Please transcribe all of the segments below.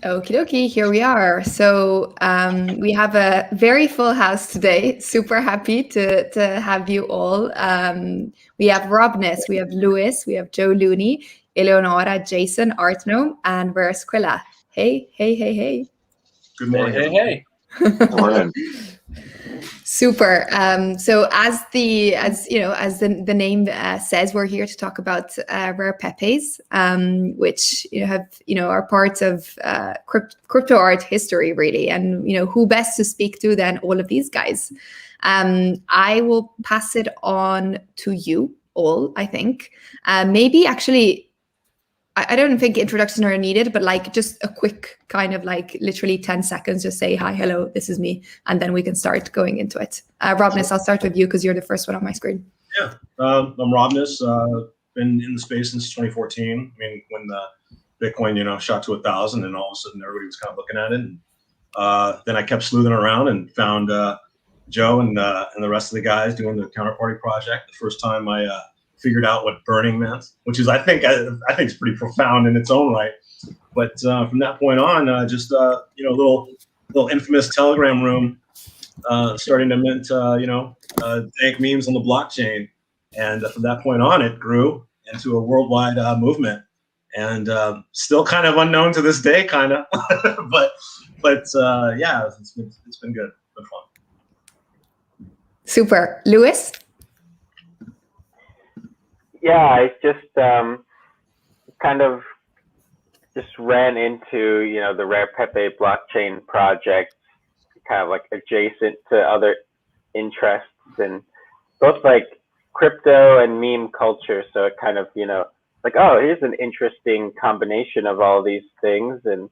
Okie dokie, here we are. So we have a very full house today. Super happy to have you all. We have Rob Ness, we have Lewis, we have Joe Looney, Eleonora, Jason, Artno, and Vera Squilla. Hey, hey, hey, hey. Good morning. Hey. Good morning. Super. So as the name says, we're here to talk about rare Pepes, which are parts of crypto art history, really. And who best to speak to than all of these guys? I will pass it on to you all. I think maybe actually. I don't think introductions are needed, but like just a quick kind of like literally 10 seconds, just say, hi, hello, this is me. And then we can start going into it. Rob Ness, I'll start with you because you're the first one on my screen. Yeah, I'm Rob Ness. Been in the space since 2014. I mean, when the Bitcoin, shot to 1,000 and all of a sudden everybody was kind of looking at it. And then I kept sleuthing around and found Joe and the rest of the guys doing the Counterparty project. The first time I figured out what burning meant, which is I think it's pretty profound in its own right. But from that point on, just little infamous Telegram room starting to mint dank memes on the blockchain, and from that point on, it grew into a worldwide movement, and still kind of unknown to this day, kind of, but yeah, it's been good, been fun. Super, Lewis. Yeah, I just kind of just ran into, the Rare Pepe blockchain project, kind of like adjacent to other interests, and both like crypto and meme culture. So it kind of, like, oh, here's an interesting combination of all these things. And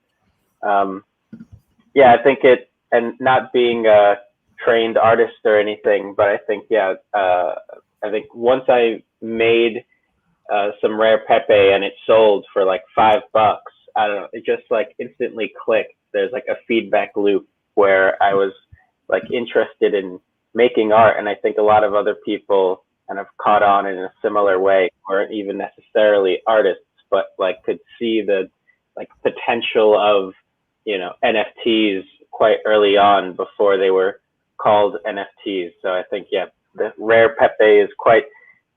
yeah, I think and not being a trained artist or anything, but I think, I think once I made some Rare Pepe and it sold for like $5, I don't know, it just like instantly clicked. There's like a feedback loop where I was like interested in making art, and I think a lot of other people kind of caught on in a similar way, weren't even necessarily artists, but like could see the like potential of NFTs quite early on before they were called NFTs. So I think the Rare Pepe is quite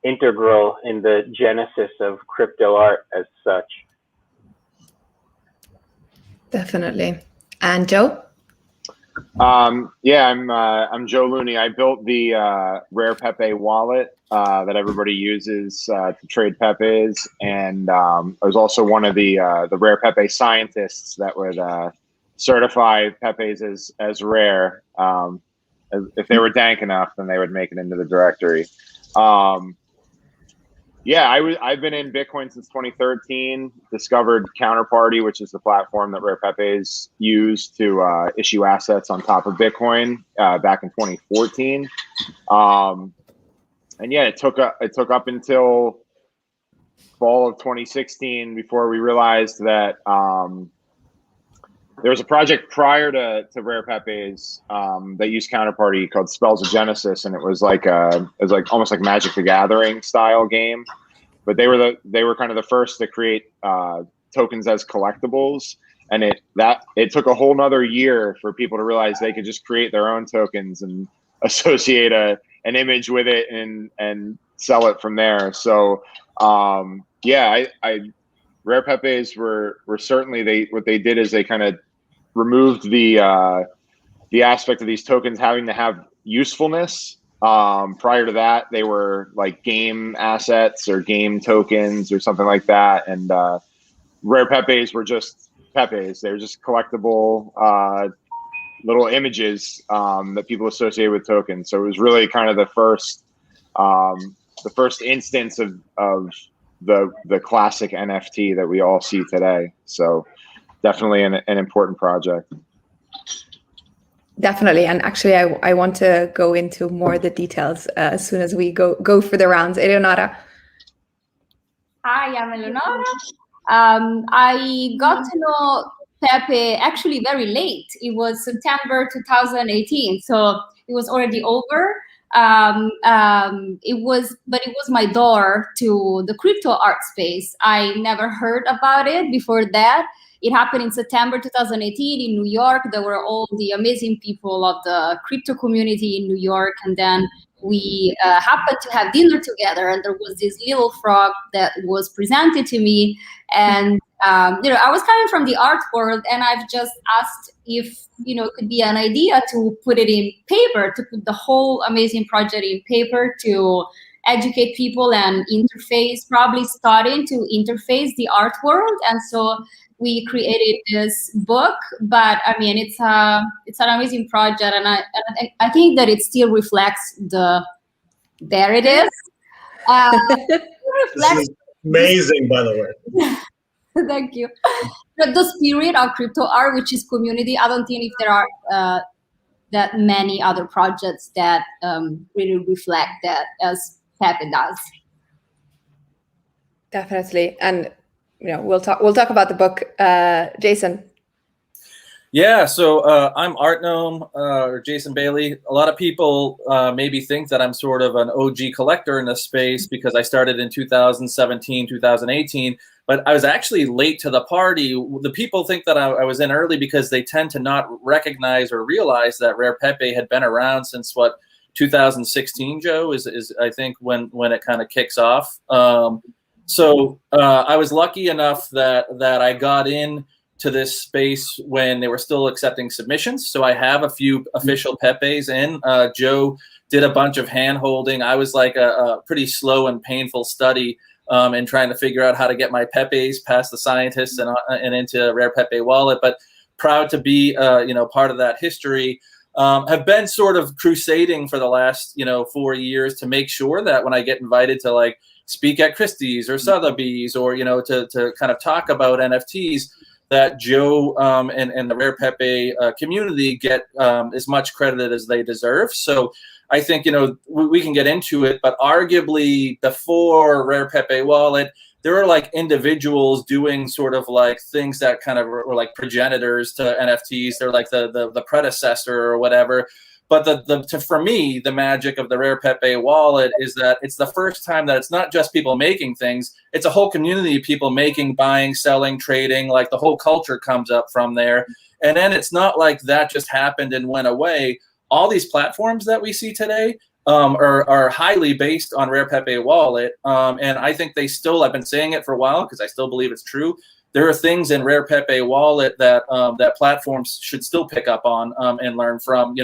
integral in the genesis of crypto art as such. Definitely. And Joe? I'm Joe Looney. I built the Rare Pepe wallet that everybody uses to trade Pepes, and I was also one of the Rare Pepe scientists that would certify Pepes as rare. If they were dank enough, then they would make it into the directory. I've been in Bitcoin since 2013, discovered Counterparty, which is the platform that Rare Pepes use to issue assets on top of Bitcoin back in 2014. It took up until fall of 2016 before we realized that there was a project prior to Rare Pepes that used Counterparty called Spells of Genesis, and it was like almost like Magic the Gathering style game. But they were kind of the first to create tokens as collectibles, and it took a whole nother year for people to realize they could just create their own tokens and associate an image with it and sell it from there. So Rare Pepes were certainly what they did is they kind of removed the aspect of these tokens having to have usefulness. Prior to that, they were like game assets or game tokens or something like that. And Rare Pepes were just Pepes. They were just collectible little images that people associate with tokens. So it was really kind of the first instance of the classic NFT that we all see today. So definitely an important project. Definitely, and actually, I want to go into more of the details as soon as we go for the rounds. Eleonora. Hi, I'm Eleonora. I got to know Pepe actually very late. It was September 2018, so it was already over. It was my door to the crypto art space. I never heard about it before that. it happened in September 2018 in New York. There were all the amazing people of the crypto community in New York. And then we happened to have dinner together, and there was this little frog that was presented to me. And, I was coming from the art world, and I've just asked if, it could be an idea to put it in paper, to put the whole amazing project in paper, to educate people and probably starting to interface the art world. And so we created this book, but I mean, it's an amazing project, and I think that it still reflects there it is. This is amazing, by the way. Thank you. The spirit of crypto art, which is community. I don't think if there are that many other projects that really reflect that as Pepe does. Definitely. And we'll talk about the book. Jason. Yeah, so I'm Art Gnome, or Jason Bailey. A lot of people maybe think that I'm sort of an OG collector in this space because I started in 2017, 2018, but I was actually late to the party. The people think that I was in early because they tend to not recognize or realize that Rare Pepe had been around since 2016, Joe, is I think when it kind of kicks off. So I was lucky enough that I got in to this space when they were still accepting submissions. So I have a few official Pepes in. Joe did a bunch of hand holding. I was like a pretty slow and painful study in trying to figure out how to get my Pepes past the scientists and into Rare Pepe wallet, but proud to be part of that history. Have been sort of crusading for the last 4 years to make sure that when I get invited to like speak at Christie's or Sotheby's or to kind of talk about NFTs, that Joe and the Rare Pepe community get as much credit as they deserve. So I think we can get into it, but arguably before Rare Pepe wallet, there were like individuals doing sort of like things that kind of were like progenitors to NFTs. They're like the predecessor or whatever. But for me, the magic of the Rare Pepe wallet is that it's the first time that it's not just people making things. It's a whole community of people making, buying, selling, trading. Like the whole culture comes up from there. And then it's not like that just happened and went away. All these platforms that we see today are highly based on Rare Pepe wallet. And I think they still, I've been saying it for a while because I still believe it's true. There are things in Rare Pepe wallet that that platforms should still pick up on and learn from,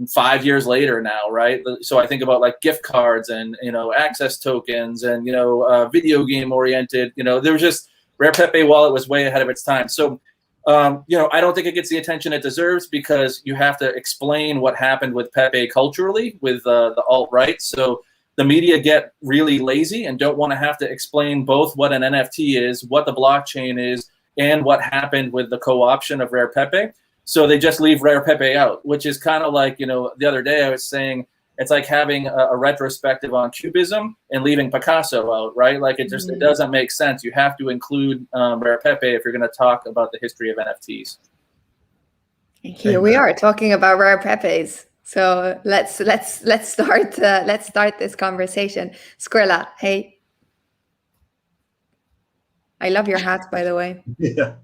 5 years later now, right? So I think about like gift cards and, access tokens and, video game oriented, there was just Rare Pepe wallet was way ahead of its time. So, I don't think it gets the attention it deserves because you have to explain what happened with Pepe culturally with the alt-right. So the media get really lazy and don't want to have to explain both what an NFT is, what the blockchain is, and what happened with the co-option of Rare Pepe. So they just leave Rare Pepe out, which is kind of like, the other day I was saying, it's like having a retrospective on Cubism and leaving Picasso out, right? Like it doesn't make sense. You have to include Rare Pepe if you're going to talk about the history of NFTs. Here we are talking about Rare Pepes. So let's start this conversation. Skrilla, hey. I love your hat, by the way. Yeah.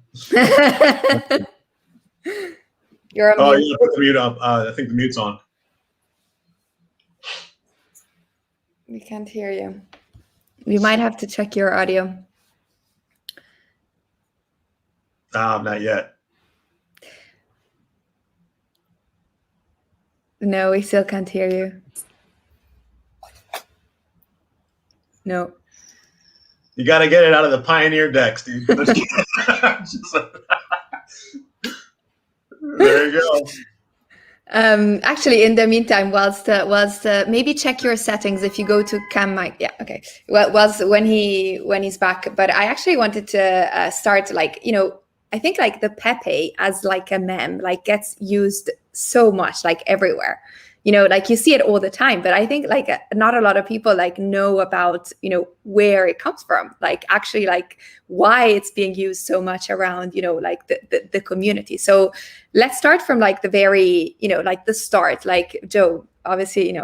You're on mute. You put the mute up. I think the mute's on. We can't hear you. You might have to check your audio. Not yet. No, we still can't hear you. No. You got to get it out of the Pioneer decks, dude. There you go. Actually, in the meantime, whilst maybe check your settings if you go to cam mic. Yeah, okay. Well, when he's back. But I actually wanted to start I think like the Pepe as like a meme gets used so much everywhere. You see it all the time, but I think not a lot of people know about, where it comes from, actually why it's being used so much around, the community. So let's start from the very, the start, Joe, obviously,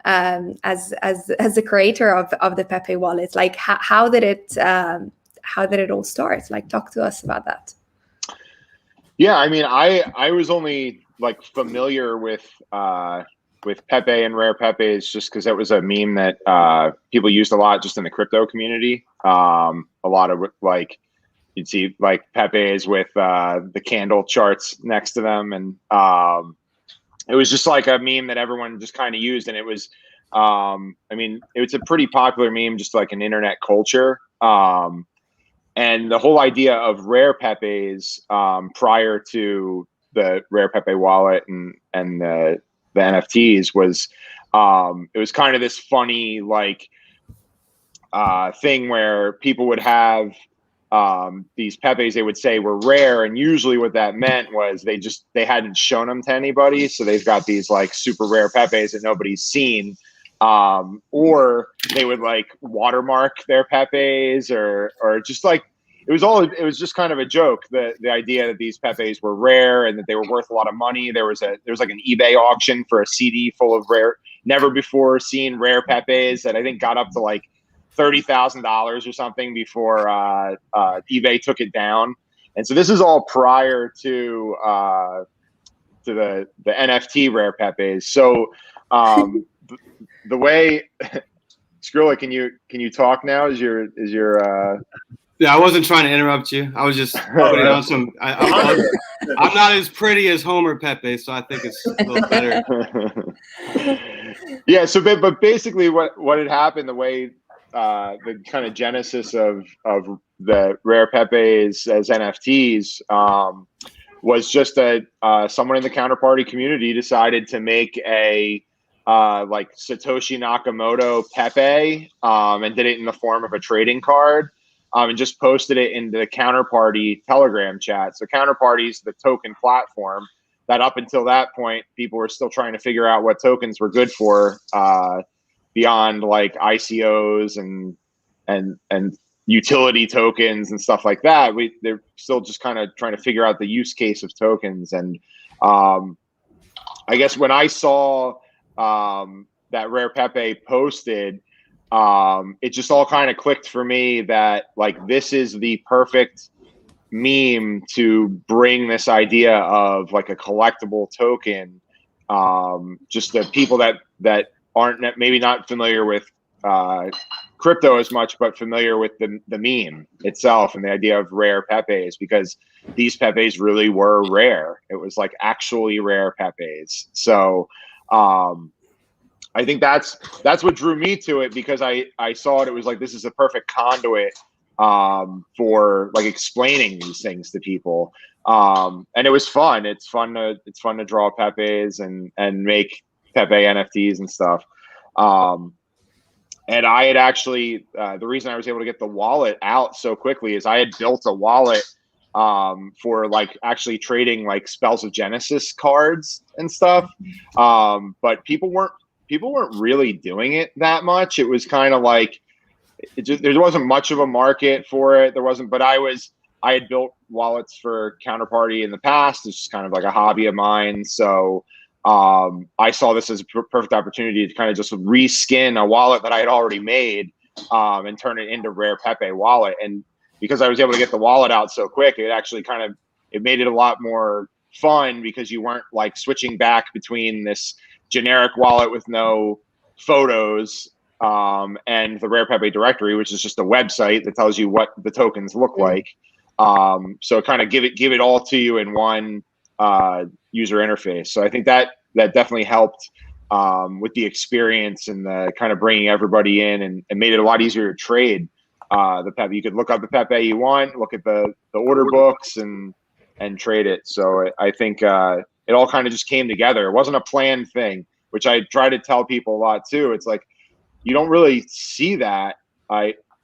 as the creator of the Pepe wallet, how did it all start? Talk to us about that. Yeah, I mean, I was only like familiar with Pepe and rare Pepes just because it was a meme that people used a lot just in the crypto community. A lot of like you'd see like Pepe's with the candle charts next to them, and it was just like a meme that everyone just kind of used, and it was, I mean, it was a pretty popular meme, just like an internet culture. And the whole idea of rare Pepes prior to the rare Pepe wallet and the NFTs was it was kind of this funny like thing where people would have these Pepes they would say were rare, and usually what that meant was they hadn't shown them to anybody, so they've got these like super rare Pepes that nobody's seen. Or they would like watermark their Pepes or just like it was just kind of a joke, the idea that these Pepes were rare and that they were worth a lot of money. There was like an eBay auction for a CD full of rare, never before seen rare Pepes that I think got up to like $30,000 or something before eBay took it down. And so this is all prior to the NFT rare Pepes. So the way Skrilla, can you talk now? Is your Yeah, I wasn't trying to interrupt you. I was just putting on some. I'm not as pretty as Homer Pepe, so I think it's a little better. Yeah. So, but basically, what had happened, the way the kind of genesis of the rare Pepes as NFTs was just someone in the counterparty community decided to make a like Satoshi Nakamoto Pepe and did it in the form of a trading card. And just posted it into the Counterparty Telegram chat. So Counterparty's the token platform that up until that point, people were still trying to figure out what tokens were good for beyond like ICOs and utility tokens and stuff like that. They're still just kind of trying to figure out the use case of tokens. And I guess when I saw that rare Pepe posted, it just all kind of clicked for me that like this is the perfect meme to bring this idea of like a collectible token. Just the people that aren't maybe not familiar with crypto as much, but familiar with the meme itself and the idea of rare Pepes, because these Pepes really were rare. It was like actually rare Pepes. So I think that's what drew me to it, because I saw it was like, this is a perfect conduit for like explaining these things to people. And it was fun. It's fun to draw Pepes and make Pepe NFTs and stuff. And I had actually, the reason I was able to get the wallet out so quickly is I had built a wallet for like actually trading like Spells of Genesis cards and stuff. But people weren't really doing it that much. It was kind of like there wasn't much of a market for it. There wasn't, but I had built wallets for Counterparty in the past. It's just kind of like a hobby of mine. So I saw this as a perfect opportunity to kind of just reskin a wallet that I had already made and turn it into rare Pepe wallet. And because I was able to get the wallet out so quick, it actually it made it a lot more fun, because you weren't like switching back between this generic wallet with no photos and the rare Pepe directory, which is just a website that tells you what the tokens look like. So kind of give it all to you in one user interface. So I think that definitely helped with the experience and the kind of bringing everybody in and made it a lot easier to trade the Pepe. You could look up the Pepe you want, look at the order books and trade it. So I think it all kind of just came together. It wasn't a planned thing, which I try to tell people a lot too. It's like, you don't really see that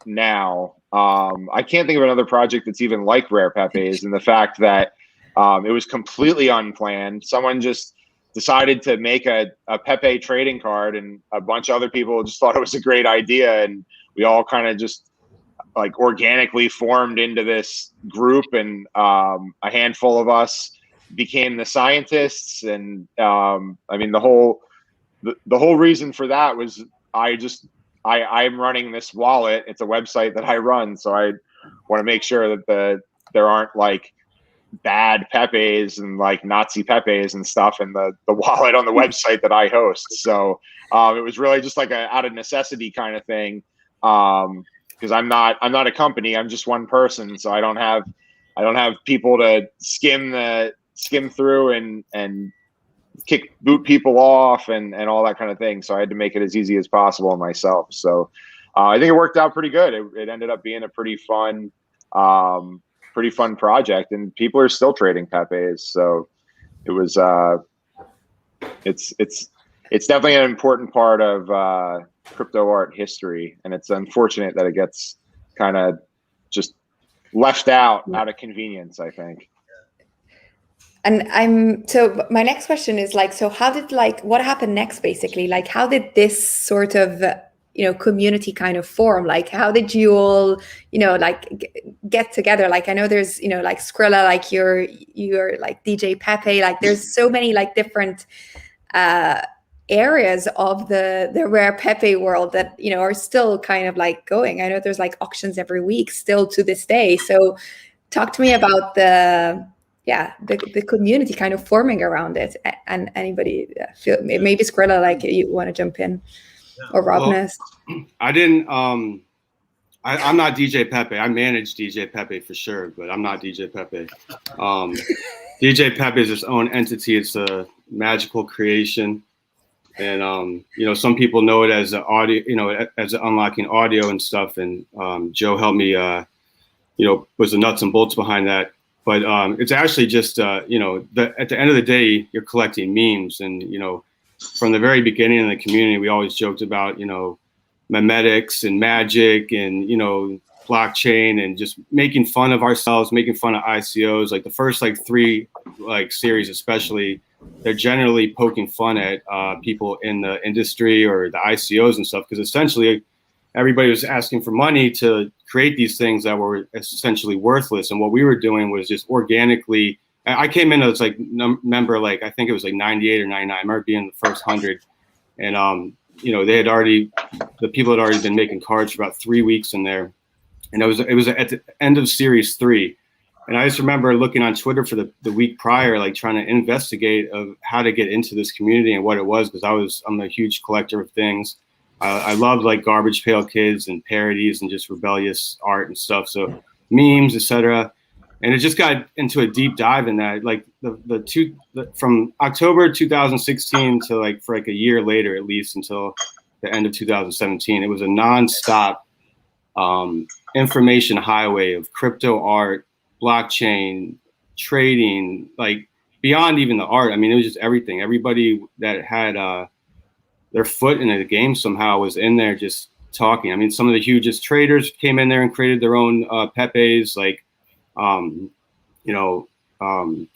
now. I can't think of another project that's even like rare Pepes, and the fact that it was completely unplanned. Someone just decided to make a Pepe trading card, and a bunch of other people just thought it was a great idea. And we all kind of just like organically formed into this group, and a handful of us became the scientists. And I mean, the whole reason for that was I'm running this wallet. It's a website that I run, so I want to make sure that there aren't like bad Pepes and like Nazi Pepes and stuff in the wallet on the website that I host. So it was really just like a out of necessity kind of thing. Because I'm not a company, I'm just one person. So I don't have people to skim through and boot people off and all that kind of thing. So I had to make it as easy as possible on myself. So I think it worked out pretty good. It ended up being a pretty fun project, and people are still trading Pepes. So it was it's definitely an important part of crypto art history, and it's unfortunate that it gets kind of just left out of convenience, I think. And so my next question is like, so how did, like, what happened next basically? Like, how did this sort of, community kind of form? Like, how did you all, like get together? Like, I know there's, like Skrilla, like you're like DJ Pepe, like there's so many like different areas of the rare Pepe world that, are still kind of like going. I know there's like auctions every week still to this day. So talk to me about the community kind of forming around it, and anybody feel maybe Skrilla, like you want to jump in, or Robness. Well, I didn't. I'm not DJ Pepe. I manage DJ Pepe for sure, but I'm not DJ Pepe. DJ Pepe is its own entity. It's a magical creation, and some people know it as audio, as unlocking audio and stuff. And Joe helped me, was the nuts and bolts behind that. But it's actually just, at the end of the day, you're collecting memes. And, from the very beginning in the community, we always joked about, memetics and magic and, blockchain, and just making fun of ourselves, making fun of ICOs. Like the first 3 series, especially, they're generally poking fun at people in the industry or the ICOs and stuff, because essentially everybody was asking for money to create these things that were essentially worthless. And what we were doing was just organically, I came in as member, I think it was 98 or 99. I remember being the first 100. And, the people had already been making cards for about 3 weeks in there. And it was at the end of series 3. And I just remember looking on Twitter for the week prior, trying to investigate of how to get into this community and what it was, because I'm a huge collector of things. I loved Garbage Pail Kids and parodies and just rebellious art and stuff. So memes, etc. And it just got into a deep dive in that, from October 2016 to for a year later, at least until the end of 2017. It was a nonstop information highway of crypto art, blockchain, trading, beyond even the art. I mean, it was just everything. Everybody that had their foot in the game somehow was in there just talking. I mean, some of the hugest traders came in there and created their own Pepes,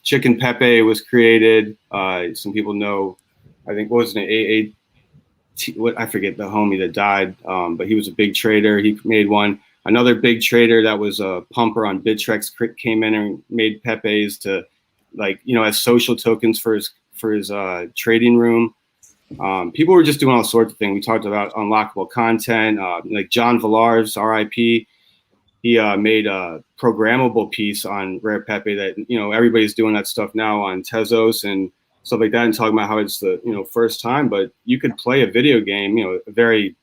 Chicken Pepe was created. Some people know, I think, what was it, I forget the homie that died, but he was a big trader. He made one. Another big trader that was a pumper on Bittrex came in and made Pepes to, as social tokens for his trading room. People were just doing all sorts of things. We talked about unlockable content, John Villar's, RIP. He made a programmable piece on Rare Pepe that, everybody's doing that stuff now on Tezos and stuff like that, and talking about how it's the, first time, but you could play a video game, a very,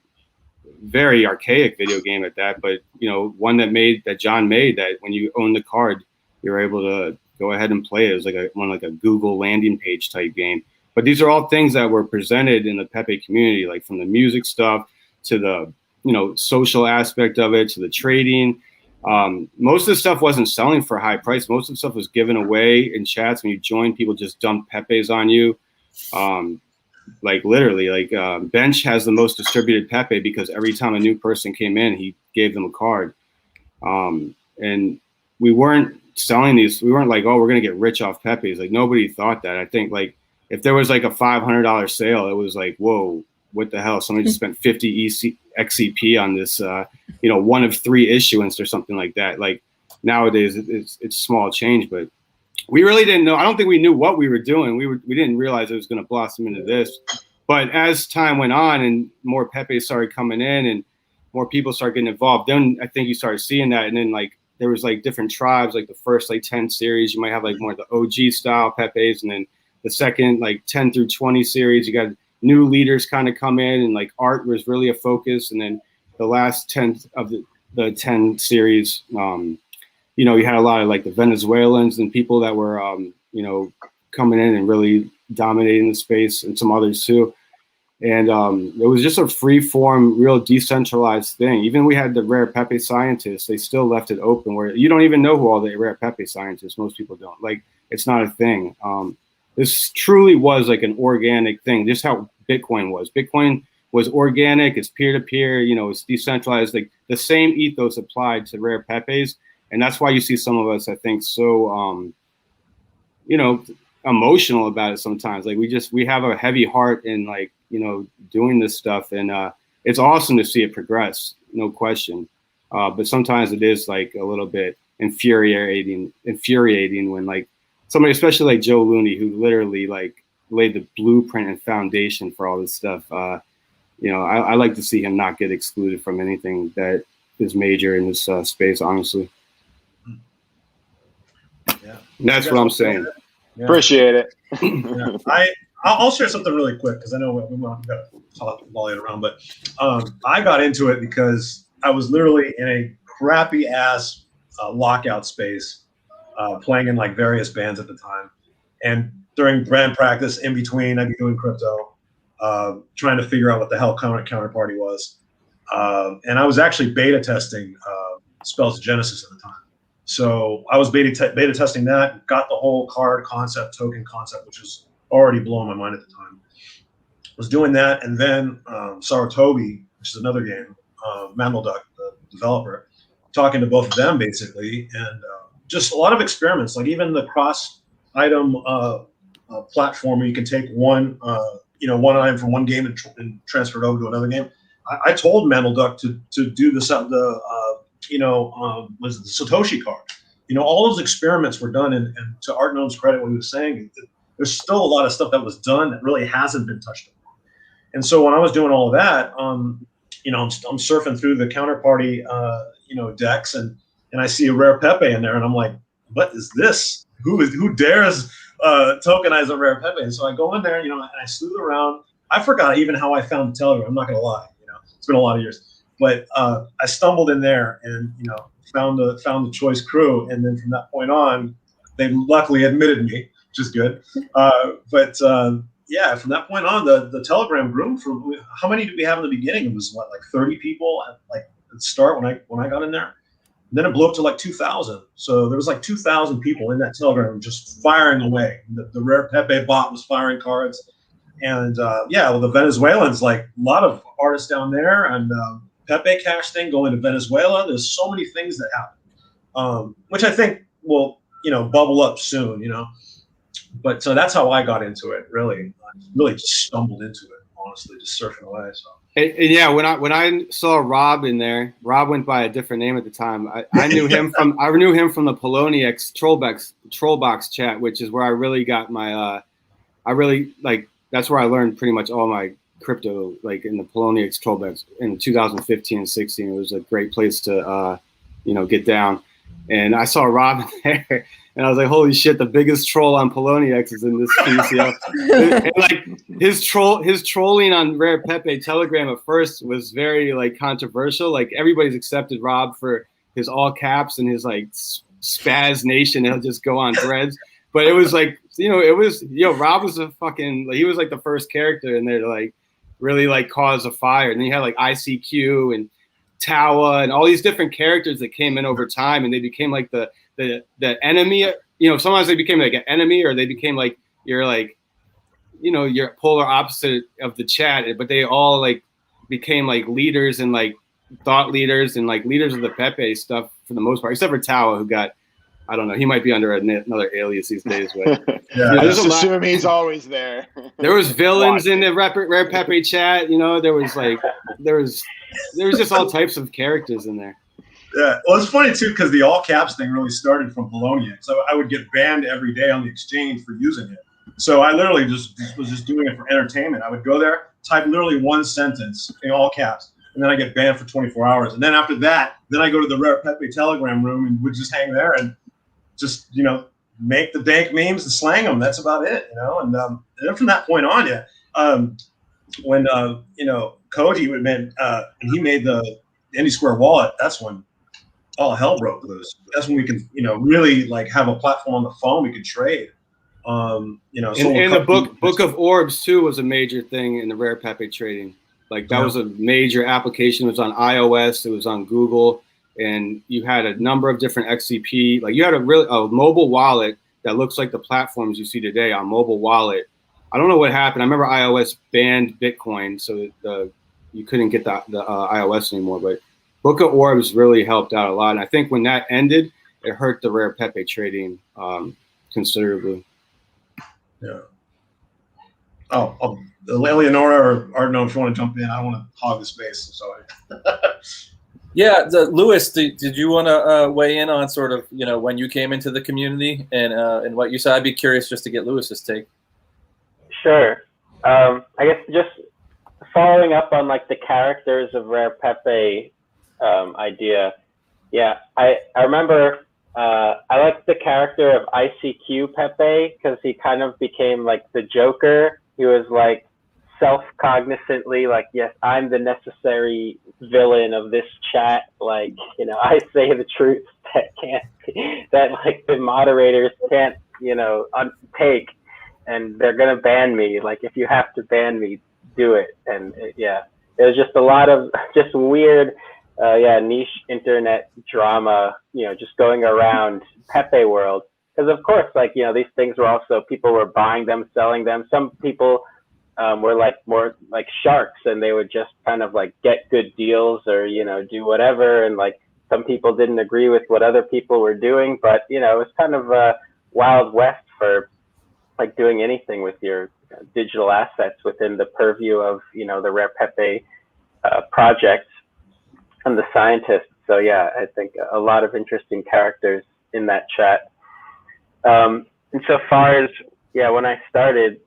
very archaic video game at that, but, one that John made, that when you own the card, you're able to go ahead and play it. It was like a Google landing page type game. But these are all things that were presented in the Pepe community, from the music stuff to the, social aspect of it, to the trading. Most of the stuff wasn't selling for a high price. Most of the stuff was given away in chats. When you join, people just dump Pepes on you. Literally, Bench has the most distributed Pepe because every time a new person came in, he gave them a card. And we weren't selling these. We weren't oh, we're going to get rich off Pepes. Nobody thought that. I think if there was a $500 sale, it was whoa, what the hell? Somebody just spent 50 XCP on this, one of 3 issuance or something like that. Nowadays it's small change, but we really didn't know. I don't think we knew what we were doing. We didn't realize it was going to blossom into this. But as time went on and more Pepe started coming in and more people started getting involved, then I think you started seeing that. And then there was like different tribes, like the first like 10 series, you might have like more of the OG style Pepes, and then the second like 10 through 20 series, you got new leaders kind of come in, and like art was really a focus. And then the last 10 of the 10 series, you know, you had a lot of like the Venezuelans and people that were, you know, coming in and really dominating the space, and some others too. And it was just a free form, real decentralized thing. Even we had the rare Pepe scientists, they still left it open where you don't even know who all the rare Pepe scientists, most people don't. Like, it's not a thing. This truly was like an organic thing, just how Bitcoin was. Bitcoin was organic, it's peer-to-peer, you know, it's decentralized, like the same ethos applied to rare Pepes. And that's why you see some of us, I think, so, you know, emotional about it sometimes. Like we have a heavy heart in like, you know, doing this stuff. And it's awesome to see it progress, no question. But sometimes it is like a little bit infuriating when like somebody, especially like Joe Looney, who literally like laid the blueprint and foundation for all this stuff. You know, I like to see him not get excluded from anything that is major in this space, honestly. Yeah, that's what I'm saying. Yeah. Appreciate it. Yeah. I'll share something really quick because I know we got to talk volley it around, but I got into it because I was literally in a crappy ass lockout space, playing in like various bands at the time, and during brand practice, in between, I'd be doing crypto, trying to figure out what the hell counterparty was, and I was actually beta testing Spells of Genesis at the time. So I was beta testing that, got the whole card concept, token concept, which was already blowing my mind at the time. Was doing that, and then Saratobi, which is another game, Mandelduck, the developer, talking to both of them basically, and just a lot of experiments, like even the cross-item platform where you can take one item from one game and transfer it over to another game. I told Mandelduck to do this was the Satoshi card. You know, all those experiments were done, and to Art Gnome's credit, what he was saying, there's still a lot of stuff that was done that really hasn't been touched upon. And so when I was doing all of that, you know, I'm surfing through the counterparty, decks, and I see a rare Pepe in there, and I'm like, what is this? Who dares tokenize a rare Pepe? And so I go in there, you know, and I sleuth around. I forgot even how I found the Telegram. I'm not gonna lie, you know, it's been a lot of years. But I stumbled in there and, you know, found the choice crew, and then from that point on, they luckily admitted me, which is good. Yeah, from that point on, the Telegram grew from, how many did we have in the beginning? It was what, like 30 people at the start when I got in there. And then it blew up to like 2,000. So there was like 2,000 people in that Telegram just firing away. The rare Pepe bot was firing cards, and the Venezuelans, like a lot of artists down there, and Pepe Cash thing going to Venezuela. There's so many things that happen, which I think will, you know, bubble up soon, you know. But so that's how I got into it. Really just stumbled into it, honestly, just surfing away. So. And yeah, when I saw Rob in there, Rob went by a different name at the time. I knew him from the Poloniex Trollbox chat, which is where I really got my that's where I learned pretty much all my crypto, like in the Poloniex Trollbox in 2015 and 16. It was a great place to get down. And I saw Rob in there, and I was like, holy shit, the biggest troll on Poloniex is in this piece. And like his trolling on Rare Pepe Telegram at first was very like controversial. Like everybody's accepted Rob for his all caps and his like spaz nation. He'll just go on threads. But it was like, Rob was he was like the first character in there to like really like cause a fire. And then you had like ICQ and Tawa and all these different characters that came in over time, and they became like the enemy. Sometimes they became like an enemy, or they became like your polar opposite of the chat. But they all like became like leaders and like thought leaders and like leaders of the Pepe stuff for the most part, except for Tawa, who got, I don't know, he might be under another alias these days. But I just assume he's always there. There was villains in the Rare Pepe chat. There was just all types of characters in there. Yeah, well, it's funny too because the all caps thing really started from Polonia. So I would get banned every day on the exchange for using it. So I literally was just doing it for entertainment. I would go there, type literally one sentence in all caps, and then I get banned for 24 hours. And then after that, then I go to the Rare Pepe Telegram room and would just hang there and just, you know, make the dank memes and slang them. That's about it, you know. And then from that point on, when you know, Koji and he made the Indie Square wallet, that's when all hell broke loose. That's when we can, you know, really like have a platform on the phone we could trade. You know, and the book of orbs too was a major thing in the Rare Pepe trading. Like that was a major application. It was on iOS, it was on Google, and you had a number of different XCP. Like you had a mobile wallet that looks like the platforms you see today on mobile wallet. I don't know what happened. I remember iOS banned Bitcoin, so you couldn't get the iOS anymore. But Book of Orbs really helped out a lot. And I think when that ended, it hurt the Rare Pepe trading considerably. Yeah. Oh, Leonora or Arno, if you want to jump in, I don't want to hog the space. I'm sorry. Yeah, Lewis, did you want to weigh in on sort of, you know, when you came into the community and what you said? I'd be curious just to get Lewis's take. Sure. I guess just following up on like the characters of Rare Pepe idea. Yeah, I remember I liked the character of ICQ Pepe because he kind of became like the Joker. He was like self-cognizantly like, yes, I'm the necessary villain of this chat. Like, you know, I say the truth that like the moderators can't, you know, take, and they're gonna ban me. Like, if you have to ban me, do it. And yeah, it was just a lot of just weird, niche internet drama, you know, just going around Pepe world. Because of course, like, you know, these things were also, people were buying them, selling them. Some people were like more like sharks, and they would just kind of like get good deals or, you know, do whatever. And like some people didn't agree with what other people were doing, but, you know, it was kind of a Wild West for like doing anything with your digital assets within the purview of, you know, the Rare Pepe project and the scientists. So yeah, I think a lot of interesting characters in that chat. And so far as, when I started,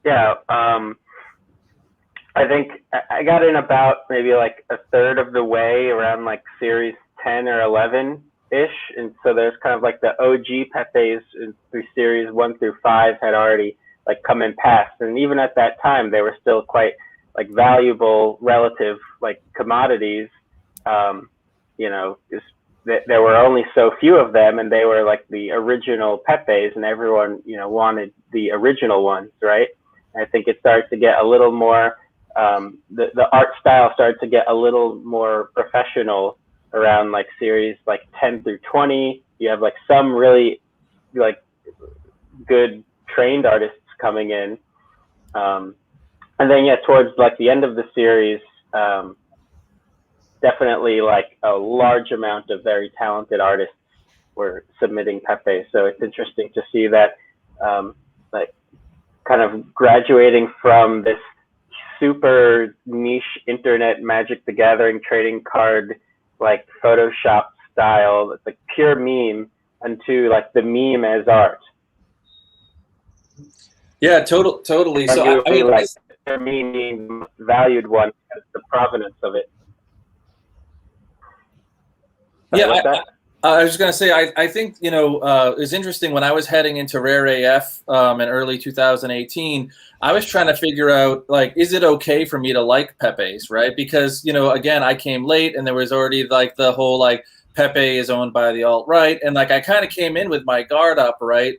I think I got in about maybe like a third of the way around like series 10 or 11-ish. And so there's kind of like the OG Pepes through series 1 through 5 had already like come and passed. And even at that time, they were still quite like valuable relative like commodities. You know, there were only so few of them, and they were like the original Pepes, and everyone, you know, wanted the original ones, right? And I think it started to get a little more, the art style started to get a little more professional around like series like 10 through 20. You have like some really like good trained artists coming in. And then, towards like the end of the series, definitely like a large amount of very talented artists were submitting Pepe. So it's interesting to see that, like kind of graduating from this super niche internet Magic the Gathering trading card, like Photoshop style, it's like pure meme, into like the meme as art. Yeah, totally. So I mean, like the meme being the valued one as the provenance of it. Yeah, I was going to say, I think, you know, it was interesting when I was heading into Rare AF in early 2018, I was trying to figure out, like, is it okay for me to like Pepe's, right? Because, you know, again, I came late and there was already like the whole, like, Pepe is owned by the alt-right. And like, I kind of came in with my guard up, right?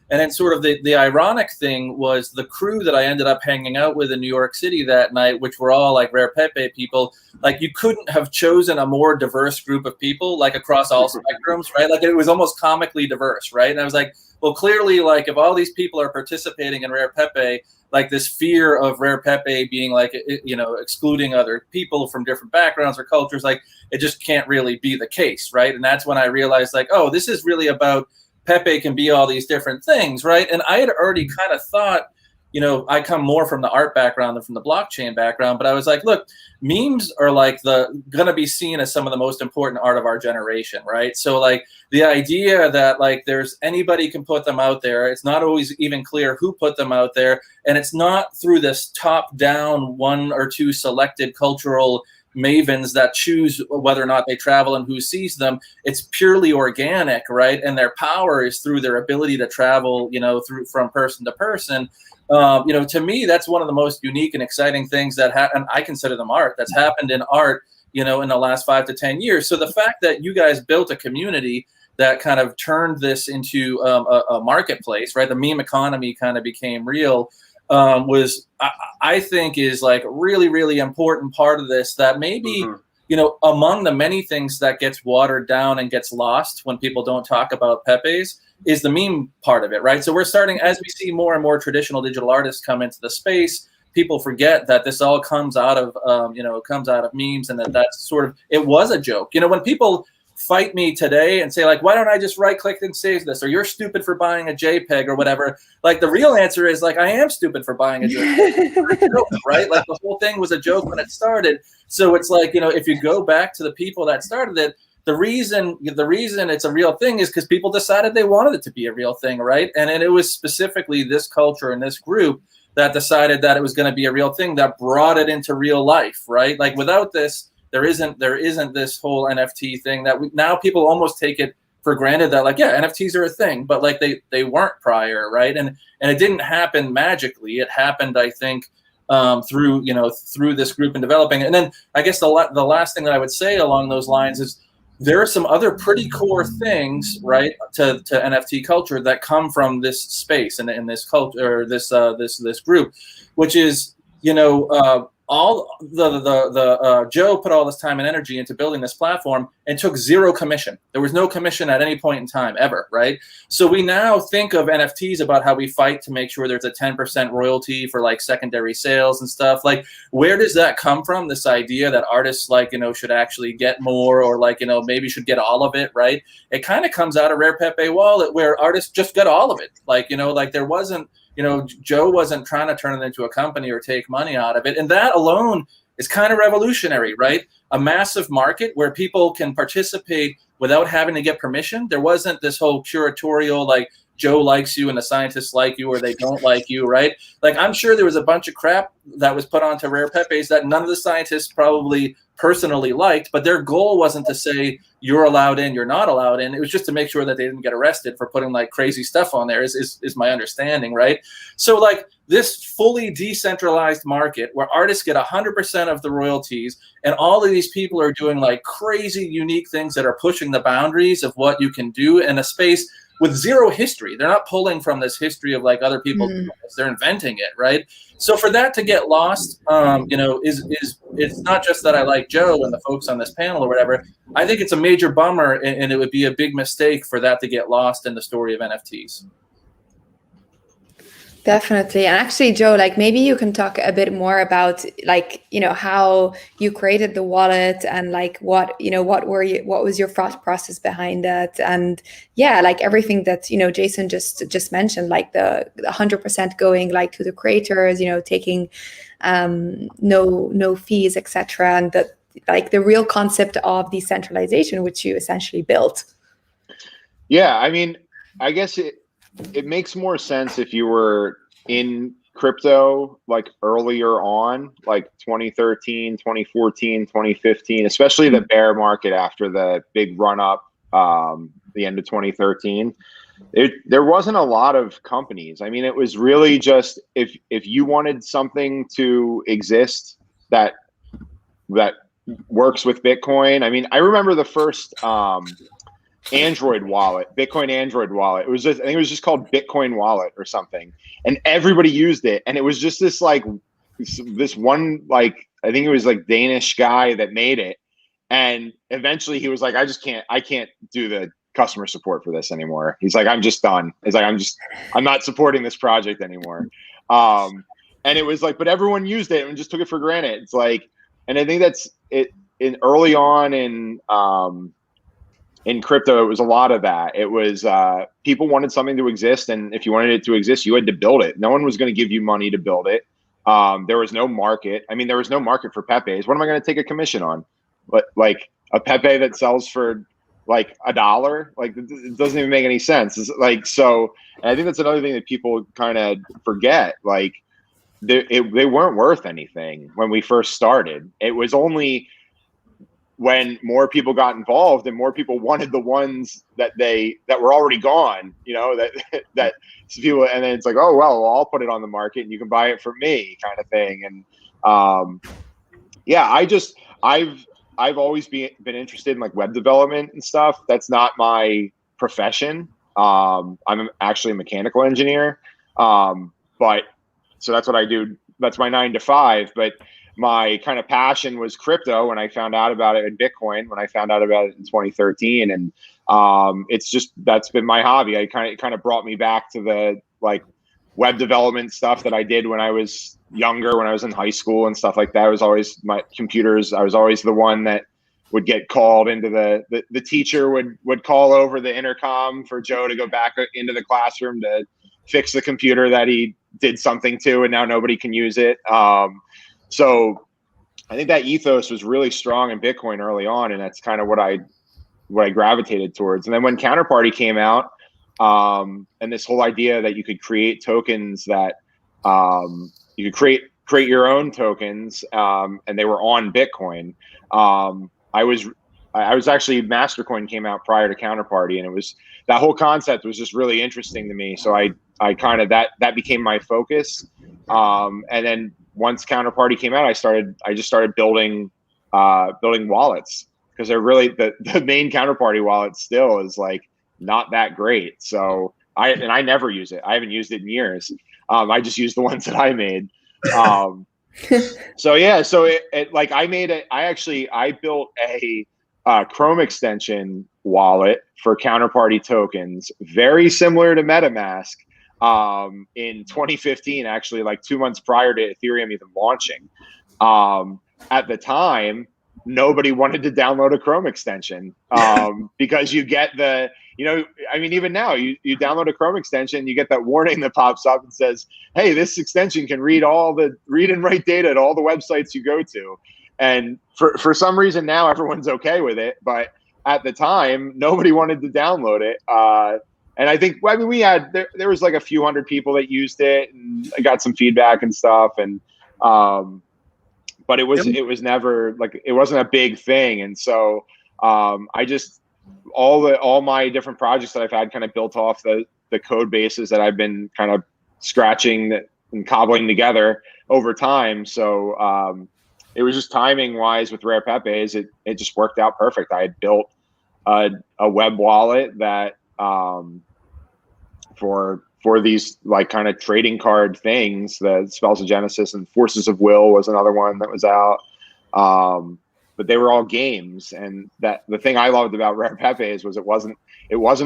And then sort of the ironic thing was the crew that I ended up hanging out with in New York City that night, which were all like Rare Pepe people. Like, you couldn't have chosen a more diverse group of people, like across all spectrums, right? Like, it was almost comically diverse, right? And I was like, well, clearly, like, if all these people are participating in Rare Pepe, like this fear of Rare Pepe being like, you know, excluding other people from different backgrounds or cultures, like, it just can't really be the case, right? And that's when I realized, like, oh, this is really about Pepe can be all these different things, right? And I had already kind of thought, you know, I come more from the art background than from the blockchain background, but I was like, look, memes are like gonna be seen as some of the most important art of our generation, right? So like the idea that like there's anybody can put them out there, it's not always even clear who put them out there, and it's not through this top-down one or two selected cultural mavens that choose whether or not they travel and who sees them. It's purely organic, right? And their power is through their ability to travel, through from person to person. To me, that's one of the most unique and exciting things that and I consider them art, that's happened in art, in the last 5 to 10 years. So the fact that you guys built a community that kind of turned this into a marketplace, right? The meme economy kind of became real. Was I think is like really, really important part of this, that maybe, among the many things that gets watered down and gets lost when people don't talk about Pepe's is the meme part of it, right? So we're starting, as we see more and more traditional digital artists come into the space, people forget that this all comes out of, comes out of memes, and that's sort of, it was a joke. When people fight me today and say like, why don't I just right click and save this, or you're stupid for buying a JPEG or whatever, like the real answer is like, I am stupid for buying a JPEG. Right? Like the whole thing was a joke when it started. So it's like, if you go back to the people that started it, the reason it's a real thing is because people decided they wanted it to be a real thing, right? And it was specifically this culture and this group that decided that it was going to be a real thing, that brought it into real life, right? Like without this, there isn't this whole NFT thing that now people almost take it for granted that like, yeah, NFTs are a thing, but like they weren't prior, right? And it didn't happen magically. It happened, I think, through this group in developing. And then I guess the last thing that I would say along those lines is there are some other pretty core things, right, to NFT culture that come from this space and in this culture, or this group, which is all the Joe put all this time and energy into building this platform and took zero commission. There was no commission at any point in time ever, right? So we now think of NFTs about how we fight to make sure there's a 10% royalty for like secondary sales and stuff. Like, where does that come from? This idea that artists should actually get more, or maybe should get all of it, right? It kind of comes out of Rare Pepe Wallet, where artists just get all of it. There wasn't, Joe wasn't trying to turn it into a company or take money out of it. And that alone is kind of revolutionary, right? A massive market where people can participate without having to get permission. There wasn't this whole curatorial, like, Joe likes you and the scientists like you, or they don't like you, right? Like, I'm sure there was a bunch of crap that was put onto Rare Pepe's that none of the scientists probably personally liked, but their goal wasn't to say you're allowed in, you're not allowed in. It was just to make sure that they didn't get arrested for putting like crazy stuff on there, is my understanding, right? So like this fully decentralized market where artists get 100% of the royalties, and all of these people are doing like crazy unique things that are pushing the boundaries of what you can do in a space with zero history. They're not pulling from this history of like other people doing this. They're inventing it, right? So for that to get lost, it's not just that I like Joe and the folks on this panel or whatever. I think it's a major bummer, and it would be a big mistake for that to get lost in the story of NFTs. Definitely. And actually, Joe, like maybe you can talk a bit more about like, how you created the wallet, and like what was your thought process behind that? And yeah, like everything that, Jason just mentioned, like the 100% going like to the creators, taking no fees, etc. And that like the real concept of decentralization, which you essentially built. Yeah, I mean, I guess it makes more sense if you were in crypto like earlier on, like 2013, 2014, 2015, especially the bear market after the big run up, the end of 2013. There wasn't a lot of companies. I mean, it was really just if you wanted something to exist that works with Bitcoin. I mean, I remember the first Android wallet, Bitcoin Android wallet. I think it was just called Bitcoin Wallet or something, and everybody used it. And it was just this one, like, I think it was like Danish guy that made it. And eventually he was like, I can't do the customer support for this anymore. He's like, I'm just done. He's like, I'm not supporting this project anymore. And it was like, but everyone used it and just took it for granted. It's like, and I think that's it early on in crypto, it was a lot of that. It was people wanted something to exist, and if you wanted it to exist, you had to build it. No one was going to give you money to build it. There was no market. I mean, there was no market for Pepe's. What am I going to take a commission on? But like a Pepe that sells for like $1, like it doesn't even make any sense. It's like, so, and I think that's another thing that people kind of forget. Like they weren't worth anything when we first started. It was only when more people got involved and more people wanted the ones that were already gone, that people, and then it's like, oh, well, I'll put it on the market and you can buy it from me, kind of thing. And I've always been interested in like web development and stuff. That's not my profession. I'm actually a mechanical engineer. But so that's what I do. That's my 9 to 5. But my kind of passion was crypto when I found out about it, in Bitcoin when I found out about it in 2013. And that's been my hobby. It kind of brought me back to the like web development stuff that I did when I was younger, when I was in high school and stuff like that. I was always my computers. I was always the one that would get called into the teacher would call over the intercom for Joe to go back into the classroom to fix the computer that he did something to, and now nobody can use it. So I think that ethos was really strong in Bitcoin early on, and that's kind of what I gravitated towards. And then when Counterparty came out, and this whole idea that you could create tokens that you could create your own tokens, and they were on Bitcoin. I was actually, Mastercoin came out prior to Counterparty, and it was, that whole concept was just really interesting to me. So I kind of, that became my focus. And then once Counterparty came out, I just started building wallets, because they're really, the main Counterparty wallet still is like not that great. So I never use it. I haven't used it in years. I just use the ones that I made. So yeah, so it like I built a Chrome extension wallet for Counterparty tokens, very similar to MetaMask, in 2015, actually, like 2 months prior to Ethereum even launching. At the time, nobody wanted to download a Chrome extension, because you get even now you download a Chrome extension, you get that warning that pops up and says, hey, this extension can read and write data at all the websites you go to. And for some reason now everyone's okay with it, but at the time nobody wanted to download it. And I think, we had, there was like a few hundred people that used it, and I got some feedback and stuff. And, but it was never like, it wasn't a big thing. And so, all my different projects that I've had kind of built off the code bases that I've been kind of scratching and cobbling together over time. So, it was just timing wise with Rare Pepe's, it just worked out perfect. I had built a web wallet that, for these like kind of trading card things, the Spells of Genesis and Forces of Will was another one that was out. But they were all games, and that the thing I loved about Rare Pepe's was it wasn't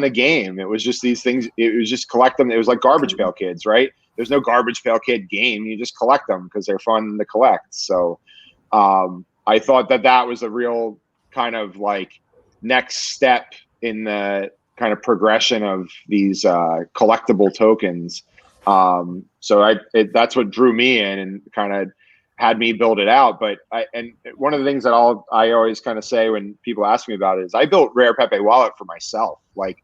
a game. It was just these things. It was just collect them. It was like Garbage Pail Kids, right? There's no Garbage Pail Kid game. You just collect them because they're fun to collect. So I thought that was a real kind of like next step in the kind of progression of these collectible tokens. So that's what drew me in and kind of had me build it out. But one of the things that I always kind of say when people ask me about it is I built Rare Pepe Wallet for myself. Like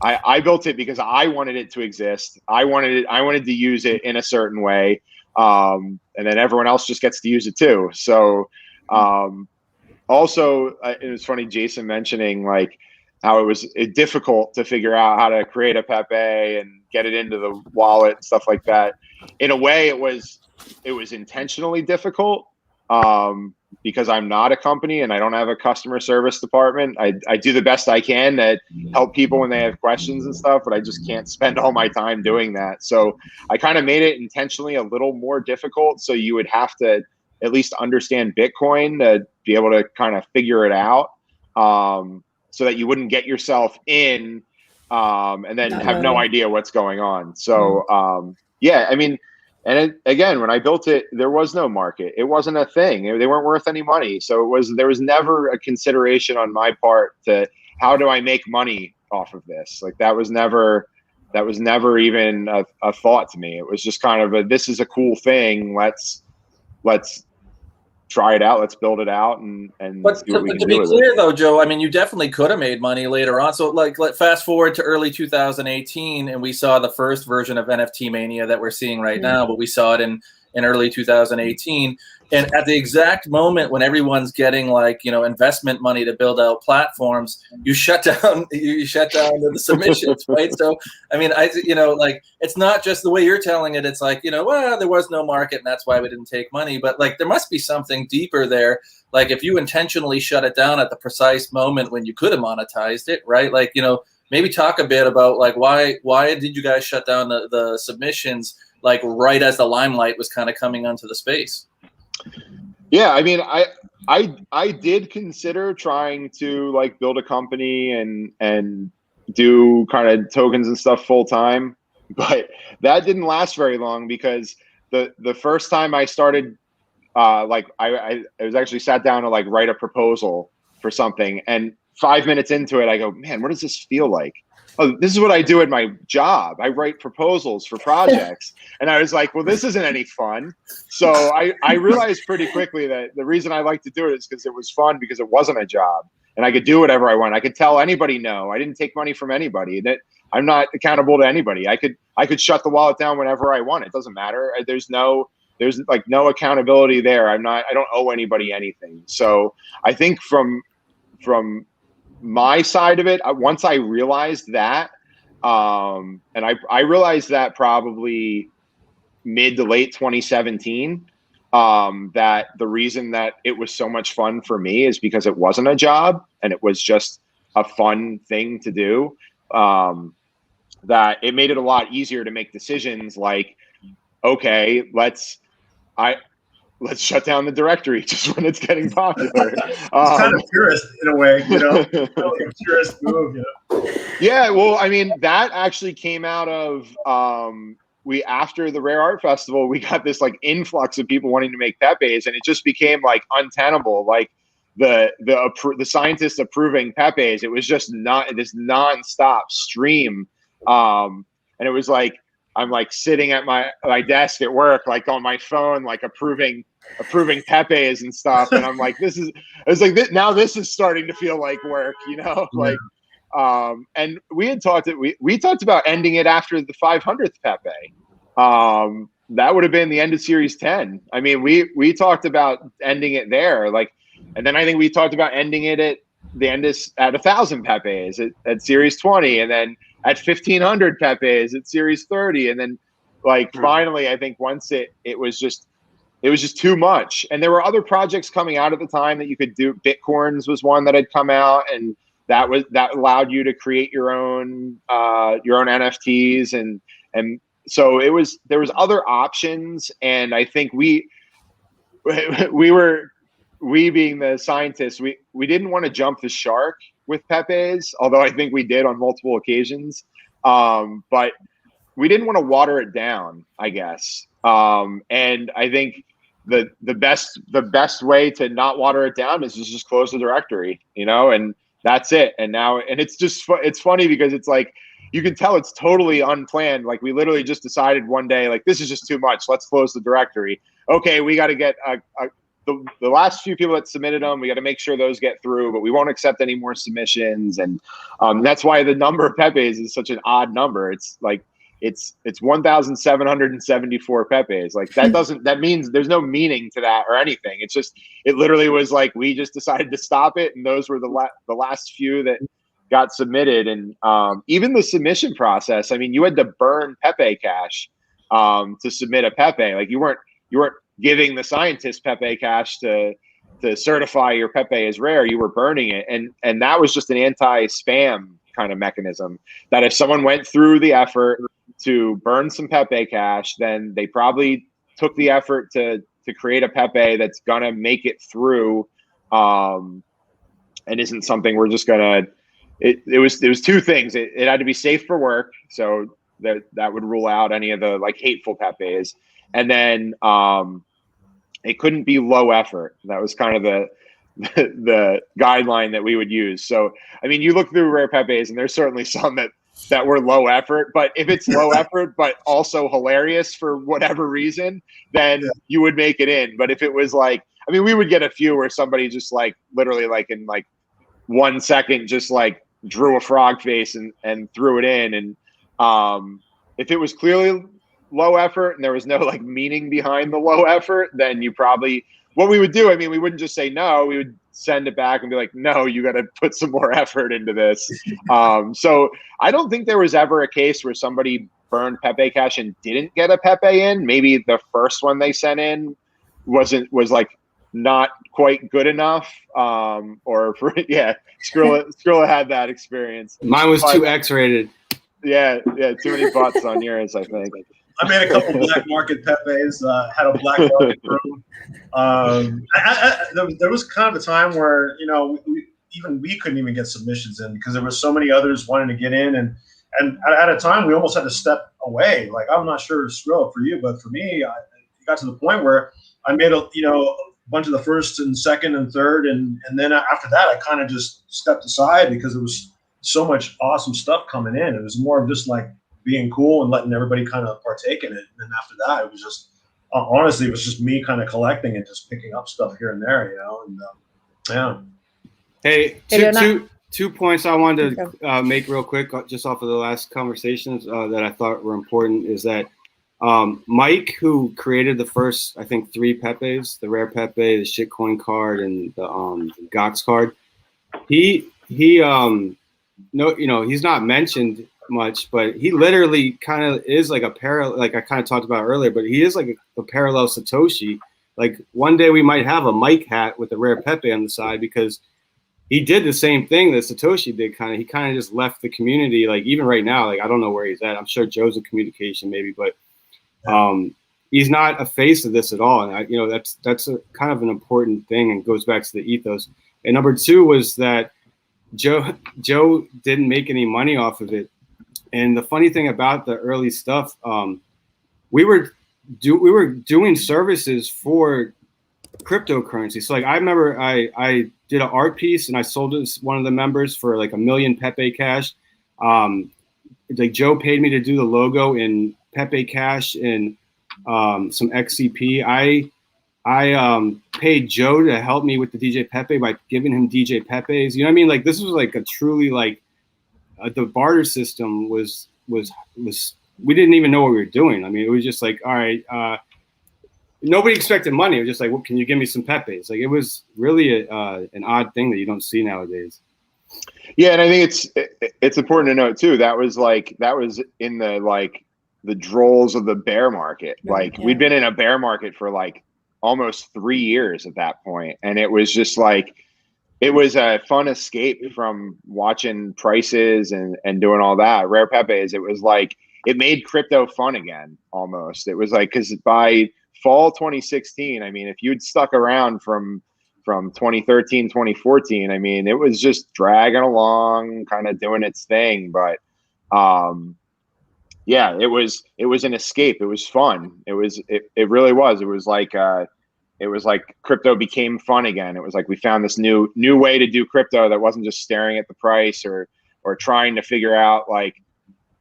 I built it because I wanted it to exist. I wanted to use it in a certain way. And then everyone else just gets to use it too. So also it was funny, Jason mentioning like how it was difficult to figure out how to create a Pepe and get it into the wallet and stuff like that. In a way, it was intentionally difficult because I'm not a company and I don't have a customer service department. I do the best I can to help people when they have questions and stuff, but I just can't spend all my time doing that. So I kind of made it intentionally a little more difficult. So you would have to at least understand Bitcoin to be able to kind of figure it out, so that you wouldn't get yourself in and then have no idea what's going on. So yeah, I mean, and again, when I built it, there was no market. It wasn't a thing. They weren't worth any money. So there was never a consideration on my part to how do I make money off of this? Like that was never even a thought to me. It was just kind of this is a cool thing. Let's try it out. Let's build it out and but see what we can to do be with clear it. though, Joe, I mean, you definitely could have made money later on. So like fast forward to early 2018 and we saw the first version of NFT Mania that we're seeing right now, but we saw it in in early 2018. And at the exact moment when everyone's getting like, you know, investment money to build out platforms, you shut down the submissions, right? So, I mean, you know, like, it's not just the way you're telling it. It's like, you know, well, there was no market and that's why we didn't take money. But like, there must be something deeper there. Like, if you intentionally shut it down at the precise moment when you could have monetized it, right? Like, you know, maybe talk a bit about like, why did you guys shut down the submissions, like right as the limelight was kind of coming onto the space? Yeah, I mean, I did consider trying to like build a company and do kind of tokens and stuff full time, but that didn't last very long because the first time I started, like I was actually sat down to like write a proposal for something, and 5 minutes into it, I go, man, what does this feel like? Oh, this is what I do at my job. I write proposals for projects. And I was like, well, this isn't any fun. So I realized pretty quickly that the reason I like to do it is because it was fun, because it wasn't a job and I could do whatever I want. I could tell anybody no. I didn't take money from anybody. That I'm not accountable to anybody. I could shut the wallet down whenever I want. It doesn't matter. There's like no accountability there. I don't owe anybody anything. So I think from my side of it, once I realized that, and I realized that probably mid to late 2017, that the reason that it was so much fun for me is because it wasn't a job and it was just a fun thing to do, that it made it a lot easier to make decisions like, okay, let's shut down the directory just when it's getting popular. It's kind of purist in a way, you know, like a purist move, you know? Yeah, well, I mean, that actually came out of after the Rare Art Festival, we got this like influx of people wanting to make Pepes, and it just became like untenable. Like the scientists approving Pepes, it was just not this nonstop stream, and it was like, I'm like sitting at my desk at work, like on my phone, like approving Pepes and stuff. And I'm like, now this is starting to feel like work, you know, like, and we had talked we talked about ending it after the 500th Pepe. That would have been the end of Series 10. I mean, we talked about ending it there, like, and then I think we talked about ending it at the end at 1,000 Pepes at Series 20, and then at 1,500 Pepes at Series 30, and then like finally, I think once it was just too much. And there were other projects coming out at the time that you could do. Bitcoins was one that had come out, and that allowed you to create your own NFTs, and so there was other options. And I think we being the scientists, we didn't want to jump the shark with Pepes, although I think we did on multiple occasions. But we didn't want to water it down, I guess. And I think the best way to not water it down is to just close the directory, you know, and that's it. And it's funny because it's like, you can tell it's totally unplanned. Like, we literally just decided one day, like, this is just too much. Let's close the directory. Okay, we got to get the last few people that submitted them, we got to make sure those get through, but we won't accept any more submissions. And that's why the number of Pepes is such an odd number. It's like, it's 1,774 Pepes. Like, that means there's no meaning to that or anything. It's just, it literally was like, we just decided to stop it. And those were the last few that got submitted. And even the submission process, I mean, you had to burn Pepe cash to submit a Pepe. Like, you weren't giving the scientist Pepe cash to certify your Pepe as rare. You were burning it. And that was just an anti-spam kind of mechanism, that if someone went through the effort to burn some Pepe cash, then they probably took the effort to create a Pepe that's gonna make it through, and isn't something we're just gonna. It was two things. It had to be safe for work, so that would rule out any of the like hateful Pepes, and then it couldn't be low effort. That was kind of the guideline that we would use. So, I mean, you look through rare Pepes, and there's certainly some that were low effort, but if it's low effort, but also hilarious for whatever reason, then you would make it in. But if it was like, I mean, we would get a few where somebody just like literally like in like 1 second, just like drew a frog face and threw it in. And if it was clearly low effort and there was no like meaning behind the low effort, then you probably, what we would do, I mean, we wouldn't just say no, we would send it back and be like, no, you got to put some more effort into this. So I don't think there was ever a case where somebody burned Pepe Cash and didn't get a Pepe in. Maybe the first one they sent in was like not quite good enough. Or for, yeah, Skrilla had that experience. Mine was too X-rated. Yeah, too many butts on yours, I think. I made a couple black market Pepes, had a black market room. There was kind of a time where, you know, we couldn't even get submissions in because there were so many others wanting to get in. And at a time, we almost had to step away. Like, I'm not sure, Skrilla, for you, but for me, it got to the point where I made a bunch of the first and second and third. And then after that, I kind of just stepped aside because there was so much awesome stuff coming in. It was more of just like being cool and letting everybody kind of partake in it. And then after that, it was just, honestly, it was just me kind of collecting and just picking up stuff here and there, you know, and yeah. Hey, two points I wanted to make real quick, just off of the last conversations that I thought were important, is that Mike, who created the first, I think, 3 Pepes, the rare Pepe, the shitcoin card, and the Gox card, he no, you know, he's not mentioned much, but he literally kind of is like a parallel, like I kind of talked about earlier, but he is like a parallel Satoshi. Like one day we might have a Mike hat with a rare Pepe on the side, because he did the same thing that Satoshi did. He kind of just left the community. Like even right now, like I don't know where he's at. I'm sure Joe's in communication maybe, but he's not a face of this at all. And you know, that's a kind of an important thing, and goes back to the ethos. And number 2 was that Joe didn't make any money off of it. And the funny thing about the early stuff, we were doing services for cryptocurrency. So like I remember I did an art piece and I sold it to one of the members for like $1 million Pepe Cash. Like Joe paid me to do the logo in Pepe Cash and some XCP. I paid Joe to help me with the DJ Pepe by giving him DJ Pepes. You know what I mean? Like this was like a truly like the barter system was we didn't even know what we were doing. I mean, it was just like, all right, nobody expected money. It was just like, well, can you give me some Pepes? Like it was really an odd thing that you don't see nowadays. Yeah, and I think it's important to note too, that was in the drolls of the bear market. Like we'd been in a bear market for like almost 3 years at that point, and it was just like it was a fun escape from watching prices and doing all that. Rare Pepes, it was like it made crypto fun again almost. It was like, because by fall 2016, I mean, if you'd stuck around from 2013, 2014, I mean, it was just dragging along, kind of doing its thing. But yeah, it was an escape. It was fun. It really was. It was like crypto became fun again. It was like we found this new way to do crypto that wasn't just staring at the price or trying to figure out like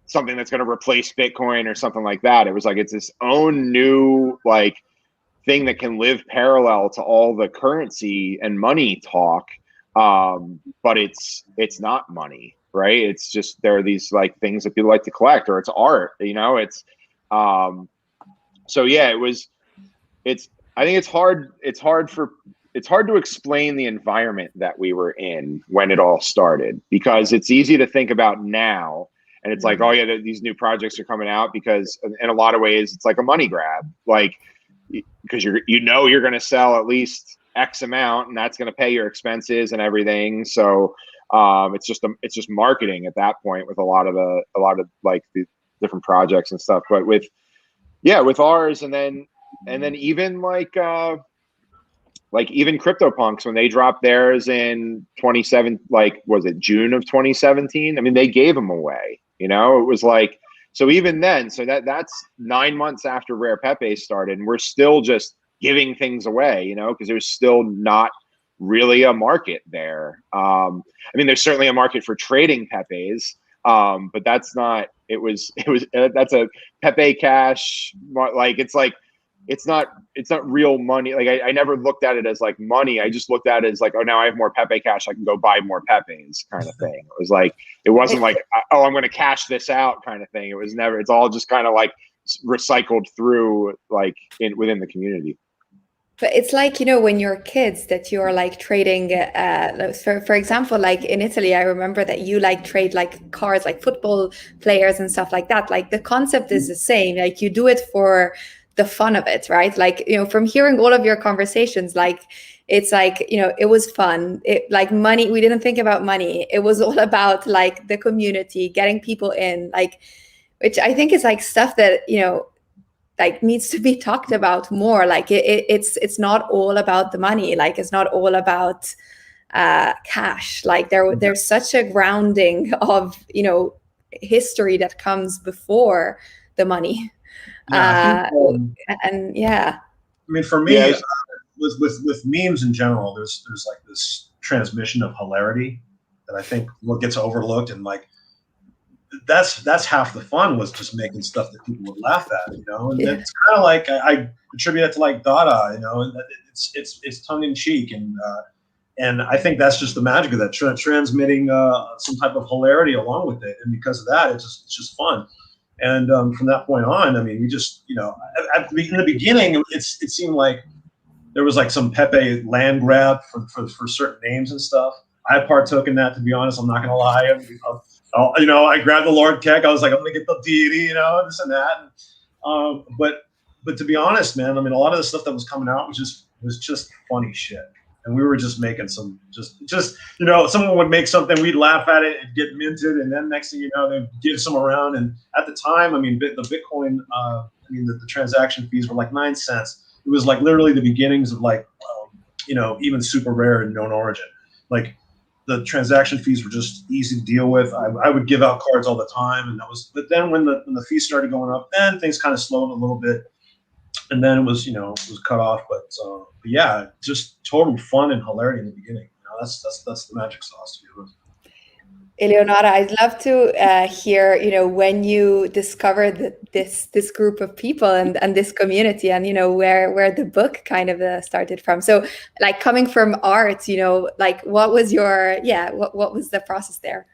something that's going to replace Bitcoin or something like that. It was like it's its own new like thing that can live parallel to all the currency and money talk, but it's not money, right? It's just there are these like things that people like to collect, or it's art, you know. It's so yeah, I think it's hard to explain the environment that we were in when it all started, because it's easy to think about now. And it's like, oh yeah, these new projects are coming out because in a lot of ways it's like a money grab, like because you're going to sell at least X amount, and that's going to pay your expenses and everything. So it's just marketing at that point with a lot of like the different projects and stuff. But with ours, and then even like even CryptoPunks, when they dropped theirs in 27, like was it June of 2017? I mean, they gave them away. You know, it was like, so even then, so that's 9 months after Rare Pepe started, and we're still just giving things away, you know, because there's still not really a market there. I mean, there's certainly a market for trading Pepes, but that's not, that's a Pepe Cash, like, it's not real money. Like I never looked at it as like money. I just looked at it as like, oh, now I have more Pepe Cash, I can go buy more Pepes kind of thing. It was like, it wasn't like, oh, I'm going to cash this out kind of thing. It was never, it's all just kind of like recycled through like within the community. But it's like, you know, when you're kids that you're like trading, for example, like in Italy, I remember that you like trade like cards, like football players and stuff like that. Like the concept is the same. Like you do it for the fun of it, right? Like, you know, from hearing all of your conversations, like it's like, you know, it was fun. Like money, we didn't think about money. It was all about like the community, getting people in, like, which I think is like stuff that, you know, like needs to be talked about more. Like it's not all about the money. Like it's not all about cash. Like there's such a grounding of, you know, history that comes before the money. Yeah, And yeah. I mean, for me, with memes in general, there's like this transmission of hilarity that I think what gets overlooked, and like that's half the fun, was just making stuff that people would laugh at, you know. And it's kind of like I attribute it to like Dada, you know, and it's tongue in cheek, and I think that's just the magic of that, transmitting some type of hilarity along with it, and because of that, it's just fun. And from that point on, I mean, we just, you know, in the beginning, it seemed like there was like some Pepe land grab for certain names and stuff. I partook in that, to be honest. I'm not gonna lie. You know, I grabbed the Lord Keck. I was like, I'm gonna get the deity, you know, this and that. But to be honest, man, I mean, a lot of the stuff that was coming out was just funny shit, and we were just making some just you know, someone would make something, we'd laugh at it, it'd get minted, and then next thing you know, they'd give some around. And at the time, I mean, the Bitcoin, I mean, the transaction fees were like 9 cents. It was like literally the beginnings of like, you know, even super rare and known origin. Like the transaction fees were just easy to deal with. I would give out cards all the time, and that was. But then when the fees started going up, then things kind of slowed a little bit, and then it was, you know, it was cut off. But yeah, just total fun and hilarity in the beginning. You know, that's the magic sauce, to be honest. Eleonora, I'd love to hear, you know, when you discovered this group of people and this community, and, you know, where the book kind of started from. So like coming from art, you know, like what was your, what was the process there?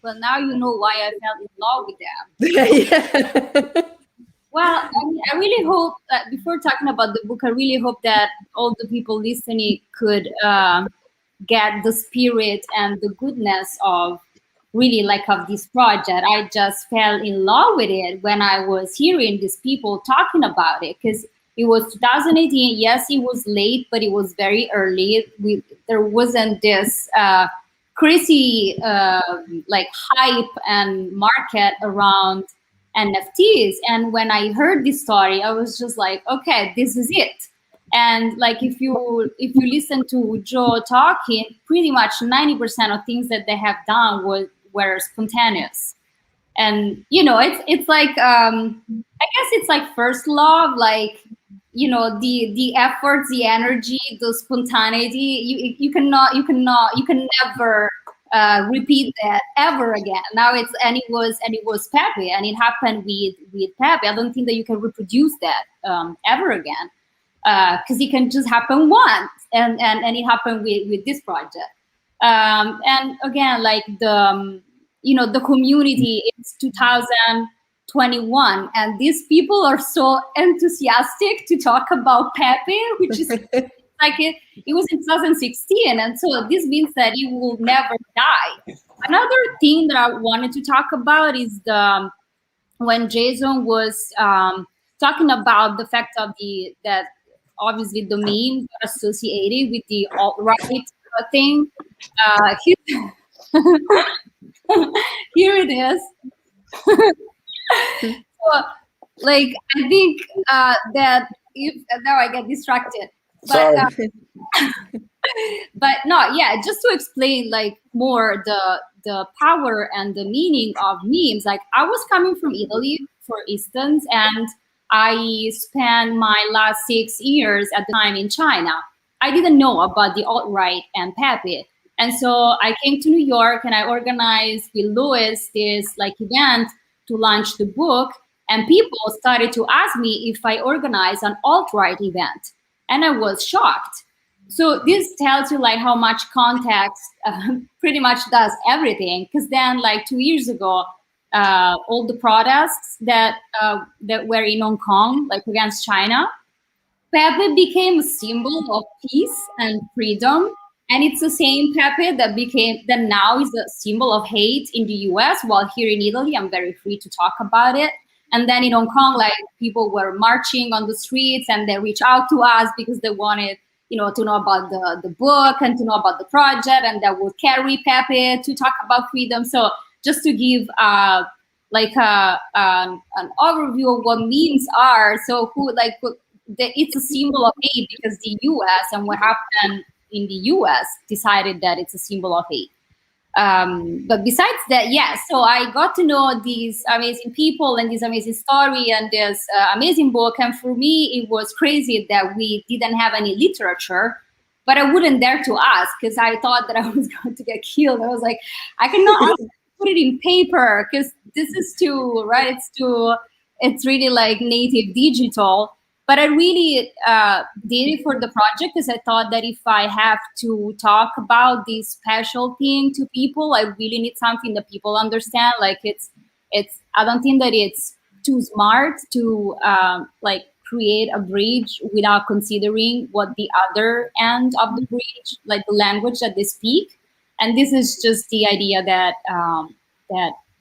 Well, now you know why I fell in love with them. Yeah. Well, I mean, I really hope that before talking about the book, I really hope that all the people listening could get the spirit and the goodness of really like of this project. I just fell in love with it when I was hearing these people talking about it, because it was 2018. Yes, it was late, but it was very early. There wasn't this crazy like hype and market around NFTs. And when I heard this story, I was just like, okay, this is it. And like if you listen to Joe talking, pretty much 90% of things that they have done were spontaneous. And you know, it's like I guess it's like first love, like, you know, the efforts, the energy, the spontaneity. You can never repeat that ever again. Now it was Pepe, and it happened with Pepe. I don't think that you can reproduce that ever again, because it can just happen once, and it happened with this project. And again, like the you know, the community, it's 2021, and these people are so enthusiastic to talk about Pepe, which is like it was in 2016, and so this means that it will never die. Another thing that I wanted to talk about is when Jason was talking about the fact of that obviously the memes are associated with the alt-right thing. Here it is. So, like, I think that now I get distracted. But, but no, yeah, just to explain like more the power and the meaning of memes. Like, I was coming from Italy, for instance, and I spent my last 6 years at the time in China. I didn't know about the alt-right and Pepe. And so I came to New York, and I organized with Louis this like event to launch the book. And people started to ask me if I organize an alt-right event. And I was shocked. So this tells you like how much context pretty much does everything. Because then like 2 years ago, all the protests that were in Hong Kong, like against China, Pepe became a symbol of peace and freedom. And it's the same Pepe that now is a symbol of hate in the US, while here in Italy, I'm very free to talk about it. And then in Hong Kong, like, people were marching on the streets and they reached out to us because they wanted, to know about the book and to know about the project, and that would carry Pepe to talk about freedom. So just to give an overview of what memes are. So it's a symbol of hate because the US and what happened in the US decided that it's a symbol of hate. But besides that, so I got to know these amazing people and this amazing story and this amazing book. And for me, it was crazy that we didn't have any literature, but I wouldn't dare to ask because I thought that I was going to get killed. I was like, I cannot ask to put it in paper because this is too, right? It's really like native digital. But I really did it for the project because I thought that if I have to talk about this special thing to people, I really need something that people understand. Like I don't think that it's too smart to create a bridge without considering what the other end of the bridge, like the language that they speak. And this is just the idea that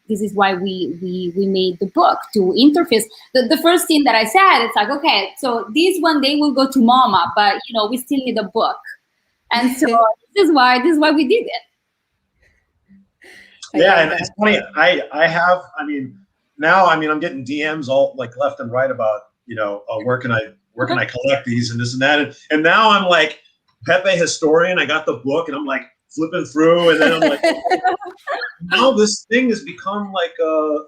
this is why we made the book, to interface. The first thing that I said, it's like, okay, so this one day will go to MoMA, but we still need a book. And so this is why we did it. Yeah, and it's funny. Now I'm getting DMs all like left and right about, where can I collect these and this and that. And now I'm like Pepe historian. I got the book and I'm like flipping through, and then I'm like, now this thing has become like a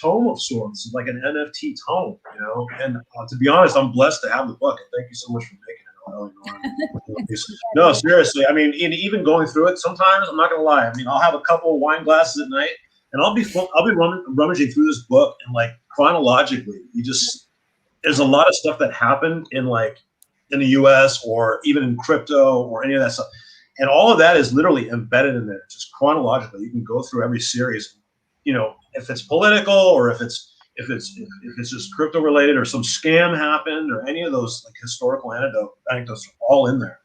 tome of sorts, like an NFT tome, And to be honest, I'm blessed to have the book. And thank you so much for making it. No, seriously. Even going through it, sometimes I'm not gonna lie. I'll have a couple of wine glasses at night, and I'll be rummaging through this book, and like chronologically, there's a lot of stuff that happened in the U.S. or even in crypto or any of that stuff. And all of that is literally embedded in there, just chronologically. You can go through every series, if it's political or if it's just crypto related or some scam happened or any of those like historical anecdotes are all in there.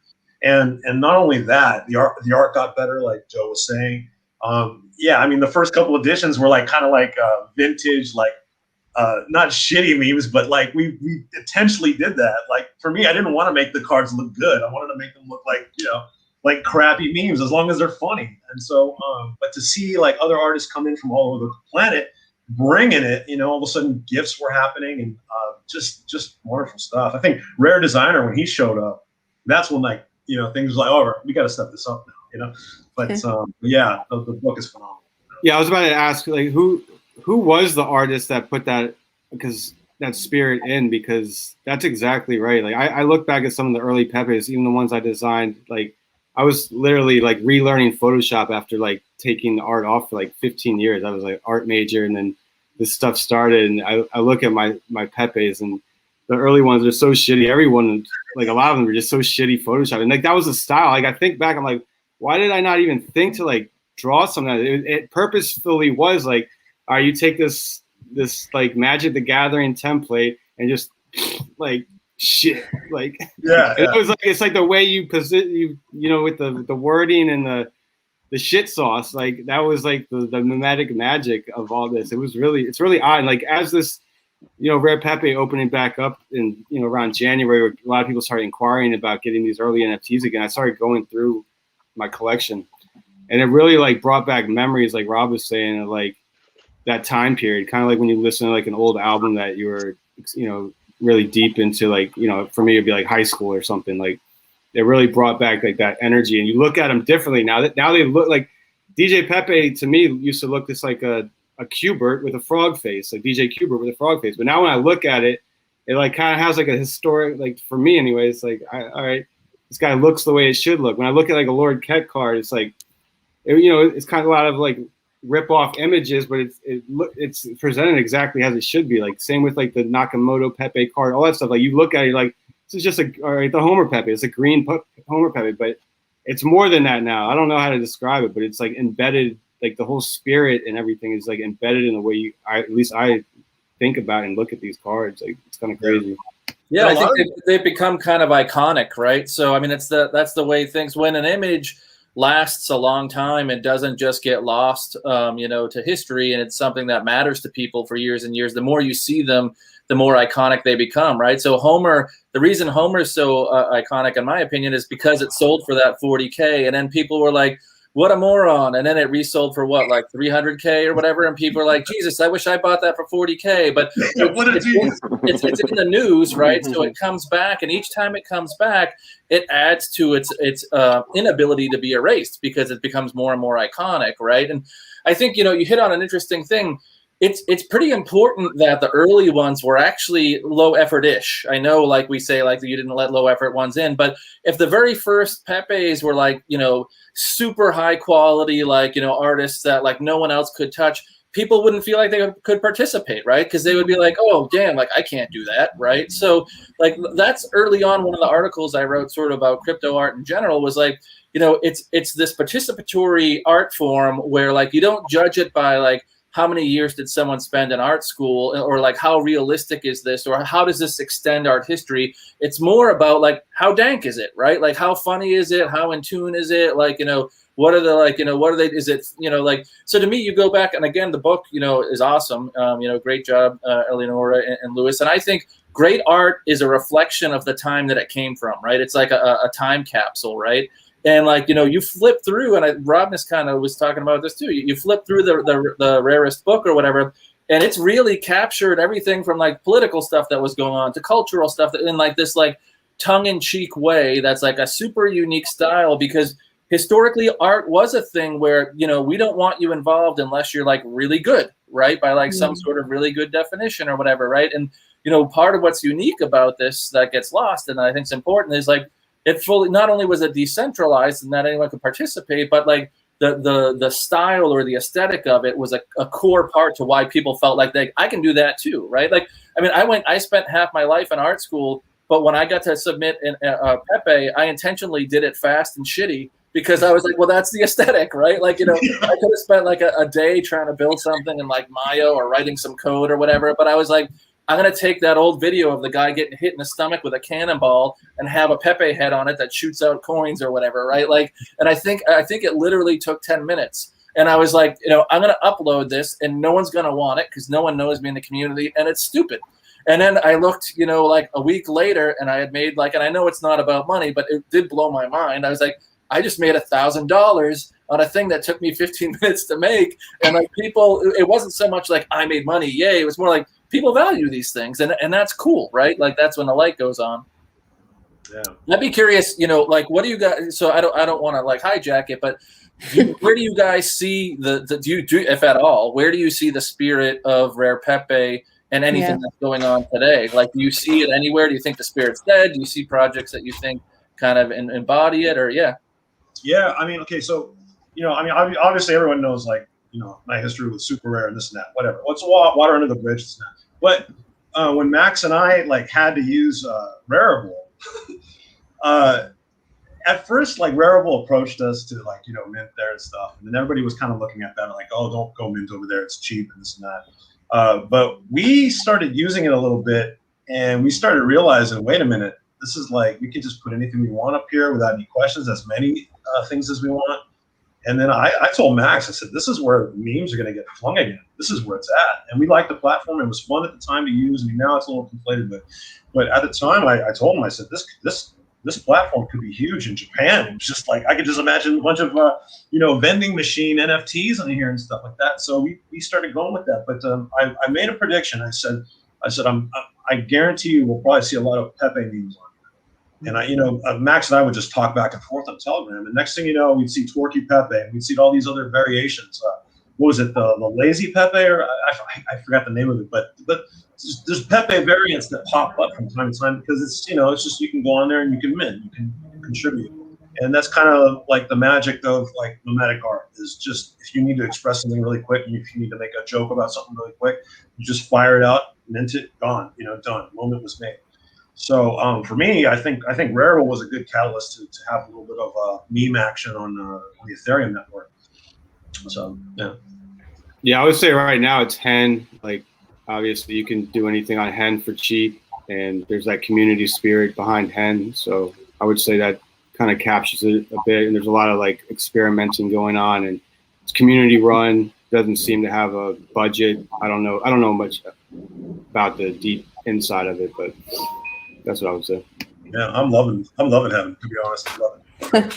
And not only that, the art got better, like Joe was saying. The first couple editions were like kind of like vintage, like not shitty memes, but like we intentionally did that. Like for me, I didn't want to make the cards look good. I wanted to make them look like like crappy memes, as long as they're funny. And so, but to see like other artists come in from all over the planet, bringing it, all of a sudden gifts were happening, and just wonderful stuff. I think Rare Designer, when he showed up, that's when things were like, oh, we got to step this up now, But the book is phenomenal. Yeah, I was about to ask, like, who was the artist that put that spirit in? Because that's exactly right. Like I look back at some of the early Pepes, even the ones I designed, like I was literally like relearning Photoshop after like taking art off for like 15 years. I was like art major, and then this stuff started, and I look at my Pepes, and the early ones are so shitty. Everyone, like a lot of them were just so shitty Photoshop. And like that was the style. Like I think back, I'm like, why did I not even think to like draw something? It purposefully was like, all right, you take this like Magic the Gathering template and just like shit, like it was like, it's like the way you position, with the wording and the shit sauce, like that was like the mimetic magic of all this. It's really odd. And like as this, Rare Pepe opening back up in around January, where a lot of people started inquiring about getting these early NFTs again, I started going through my collection, and it really like brought back memories, like Rob was saying, of like that time period, kind of like when you listen to like an old album that you were, really deep into, like, for me it'd be like high school or something. Like it really brought back like that energy, and you look at them differently now. Now they look like DJ Pepe to me used to look just like a Qbert with a frog face, like DJ Qbert with a frog face. But now when I look at it, it like kind of has like a historic, like for me anyway, it's like, all right, this guy looks the way it should look. When I look at like a Lord Ket card, it's like, it's kind of a lot of like rip off images, but it's presented exactly as it should be. Like same with like the Nakamoto Pepe card, all that stuff. Like you look at it, like this is just all right, the Homer Pepe. It's a green Homer Pepe, but it's more than that now. I don't know how to describe it, but it's like embedded like the whole spirit and everything is like embedded in the way at least I think about and look at these cards. Like it's kind of crazy. Yeah, I think they've become kind of iconic, right? So I mean, that's the way things. When an image lasts a long time, it doesn't just get lost, to history, and it's something that matters to people for years and years. The more you see them, the more iconic they become, right? So the reason Homer's so iconic, in my opinion, is because it sold for that 40K, and then people were like, what a moron. And then it resold for what, like 300K or whatever. And people are like, Jesus, I wish I bought that for 40K. But it's in the news, right? So it comes back, and each time it comes back, it adds to its inability to be erased because it becomes more and more iconic, right? And I think, you hit on an interesting thing. It's pretty important that the early ones were actually low effort-ish. I know, like we say, like you didn't let low effort ones in, but if the very first Pepes were like, super high quality, like, artists that like no one else could touch, people wouldn't feel like they could participate, right? Because they would be like, oh, damn, like I can't do that, right? So like that's early on. One of the articles I wrote sort of about crypto art in general was like, it's this participatory art form where like you don't judge it by like, how many years did someone spend in art school, or like how realistic is this, or how does this extend art history? It's more about like how dank is it, right? Like how funny is it? How in tune is it? Like, what are the like, what are they? Is it, like, so to me, you go back, and again, the book, is awesome. Great job, Eleonora and Lewis. And I think great art is a reflection of the time that it came from, right? It's like a time capsule, right? And like, you flip through, and Robness kind of was talking about this too. You flip through the rarest book or whatever, and it's really captured everything from like political stuff that was going on to cultural stuff that in like this like tongue-in-cheek way that's like a super unique style, because historically art was a thing where, we don't want you involved unless you're like really good, right? By like some sort of really good definition or whatever, right? And, part of what's unique about this that gets lost, and I think is important, is like, it fully, not only was it decentralized and that anyone could participate, but like the style or the aesthetic of it was a core part to why people felt like I can do that too, right? Like, I mean, I spent half my life in art school, but when I got to submit in Pepe, I intentionally did it fast and shitty because I was like, well, that's the aesthetic, right? Like, I could have spent like a day trying to build something in like Maya or writing some code or whatever, but I was like, I'm going to take that old video of the guy getting hit in the stomach with a cannonball and have a Pepe head on it that shoots out coins or whatever, right? Like, and I think it literally took 10 minutes. And I was like, I'm going to upload this and no one's going to want it because no one knows me in the community and it's stupid. And then I looked, like a week later, and I had made like, and I know it's not about money, but it did blow my mind. I was like, I just made $1,000 on a thing that took me 15 minutes to make. And like people, it wasn't so much like I made money, yay. It was more like, people value these things, and that's cool, right? Like that's when the light goes on. Yeah. I'd be curious, like what do you guys? So I don't want to like hijack it, but where do you guys see do you, if at all, where do you see the spirit of Rare Pepe and anything that's going on today? Like, do you see it anywhere? Do you think the spirit's dead? Do you see projects that you think kind of embody it, or yeah? I mean, okay, so obviously everyone knows like my history with Super Rare and this and that, whatever. What's water under the bridge? This and that. But when Max and I like had to use Rarible, at first like Rarible approached us to like mint there and stuff, and then everybody was kind of looking at that like, oh, don't go mint over there, it's cheap and this and that. But we started using it a little bit, and we started realizing, wait a minute, this is like we can just put anything we want up here without any questions, as many things as we want. And then I told Max, I said, this is where memes are going to get flung again. This is where it's at. And we liked the platform. It was fun at the time to use. I mean, now it's a little conflated, but at the time I told him, I said, this platform could be huge in Japan. It was just like, I could just imagine a bunch of, vending machine NFTs on here and stuff like that. So we started going with that. But I made a prediction. I said, I guarantee you we'll probably see a lot of Pepe memes on. And Max and I would just talk back and forth on Telegram. And next thing you know, we'd see Twerky Pepe, and we'd see all these other variations. What was it, the Lazy Pepe, or I forgot the name of it. But there's Pepe variants that pop up from time to time because it's it's just you can go on there and you can mint, you can contribute, and that's kind of like the magic of like mimetic art. Is just if you need to express something really quick, and if you need to make a joke about something really quick, you just fire it out, mint it, gone, done. Moment was made. So for me, I think Rarible was a good catalyst to have a little bit of meme action on the Ethereum network. So yeah. Yeah, I would say right now it's hen. Like, obviously you can do anything on hen for cheap, and there's that community spirit behind hen. So I would say that kind of captures it a bit. And there's a lot of like experimenting going on, and it's community run. Doesn't seem to have a budget. I don't know much about the deep inside of it, but that's what I would say. Yeah, I'm loving heaven, to be honest. I love it.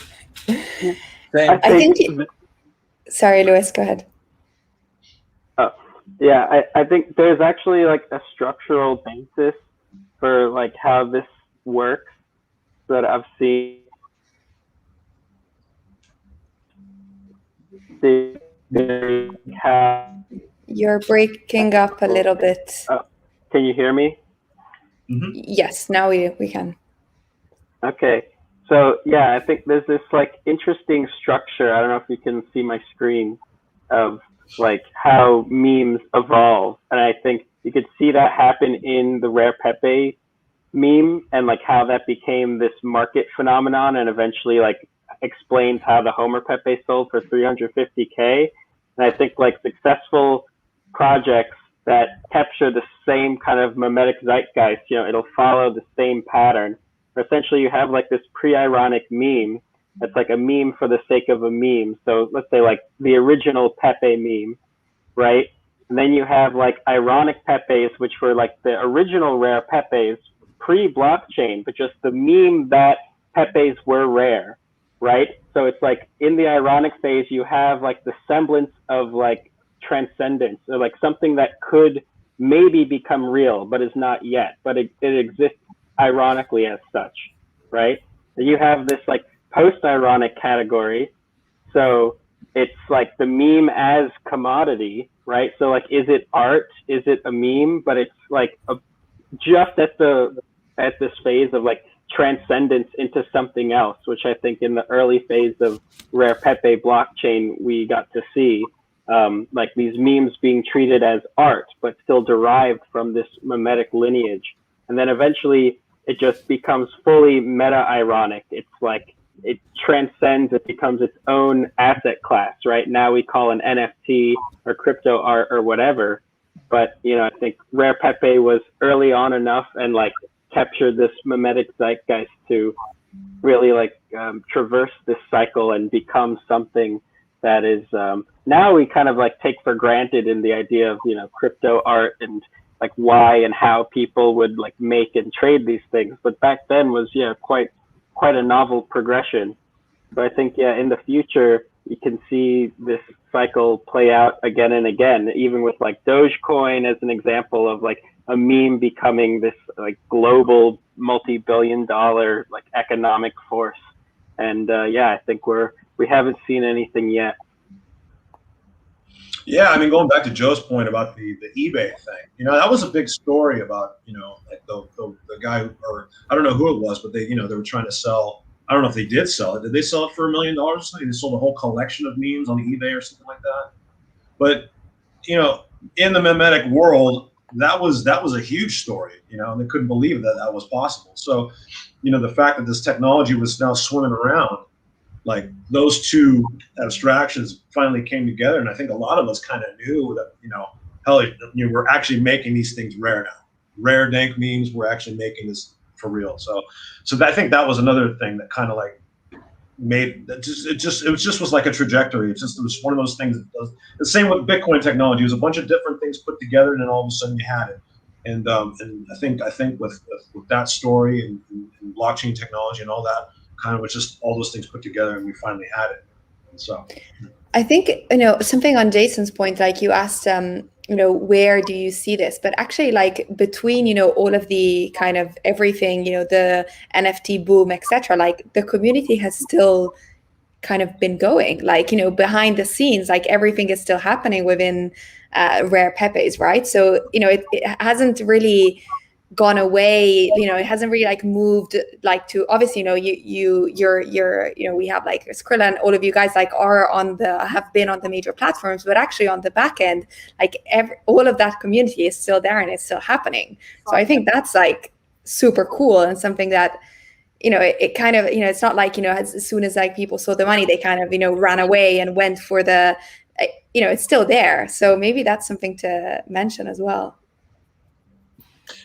Same. I think. Sorry, Louis. Go ahead. Yeah, I think there's actually like a structural basis for like how this works that I've seen. You're breaking up a little bit. Can you hear me? Mm-hmm. Yes, now we can. Okay. So yeah, I think there's this like interesting structure. I don't know if you can see my screen of like how memes evolve. And I think you could see that happen in the Rare Pepe meme, and like how that became this market phenomenon and eventually like explains how the Homer Pepe sold for 350K. And I think like successful projects that capture the same kind of mimetic zeitgeist, it'll follow the same pattern. Essentially, you have like this pre-ironic meme that's like a meme for the sake of a meme. So let's say like the original Pepe meme, right? And then you have like ironic Pepes, which were like the original Rare Pepes pre-blockchain, but just the meme that Pepes were rare, right? So it's like in the ironic phase, you have like the semblance of like transcendence, or like something that could maybe become real, but is not yet, but it exists ironically as such, right? And you have this like post-ironic category. So it's like the meme as commodity, right? So like, is it art? Is it a meme? But it's like just at this phase of like transcendence into something else, which I think in the early phase of Rare Pepe blockchain, we got to see like these memes being treated as art, but still derived from this mimetic lineage. And then eventually it just becomes fully meta-ironic. It's like it transcends, it becomes its own asset class, right? Now we call an NFT or crypto art or whatever. But, I think Rare Pepe was early on enough and like captured this mimetic zeitgeist to really like traverse this cycle and become something that is now we kind of like take for granted in the idea of, crypto art and like why and how people would like make and trade these things. But back then was, quite a novel progression. So I think, in the future, you can see this cycle play out again and again, even with like Dogecoin as an example of like a meme becoming this like global multi-billion-dollar like economic force. And I think we haven't seen anything yet. Yeah, I mean, going back to Joe's point about the eBay thing, that was a big story about, like the guy, or I don't know who it was, but they were trying to sell. I don't know if they did sell it. Did they sell it for $1 million or something? They sold a whole collection of memes on eBay or something like that. But, in the mimetic world, that was a huge story, and they couldn't believe that was possible. So, the fact that this technology was now swimming around, like those two abstractions finally came together. And I think a lot of us kind of knew that, hell, we're actually making these things rare now. Rare dank memes, we're actually making this for real. So I think that was another thing that kind of like made it just was like a trajectory. It was one of those things that does the same with Bitcoin technology. It was a bunch of different things put together, and then all of a sudden you had it. And I think with that story and blockchain technology and all that, kind of was just all those things put together, and we finally had it. So I think, something on Jason's point, like you asked, where do you see this? But actually, like between, all of the kind of everything, the NFT boom, etc., like the community has still kind of been going, like, behind the scenes, like everything is still happening within Rare Pepes, right? So, it hasn't really gone away, it hasn't really like moved like to, obviously, you're we have like Skrilla and all of you guys like have been on the major platforms, but actually on the back end, like all of that community is still there and it's still happening. So I think that's like super cool, and something that it kind of, it's not like, as soon as like people saw the money, they kind of, ran away and went for the it's still there. So maybe that's something to mention as well.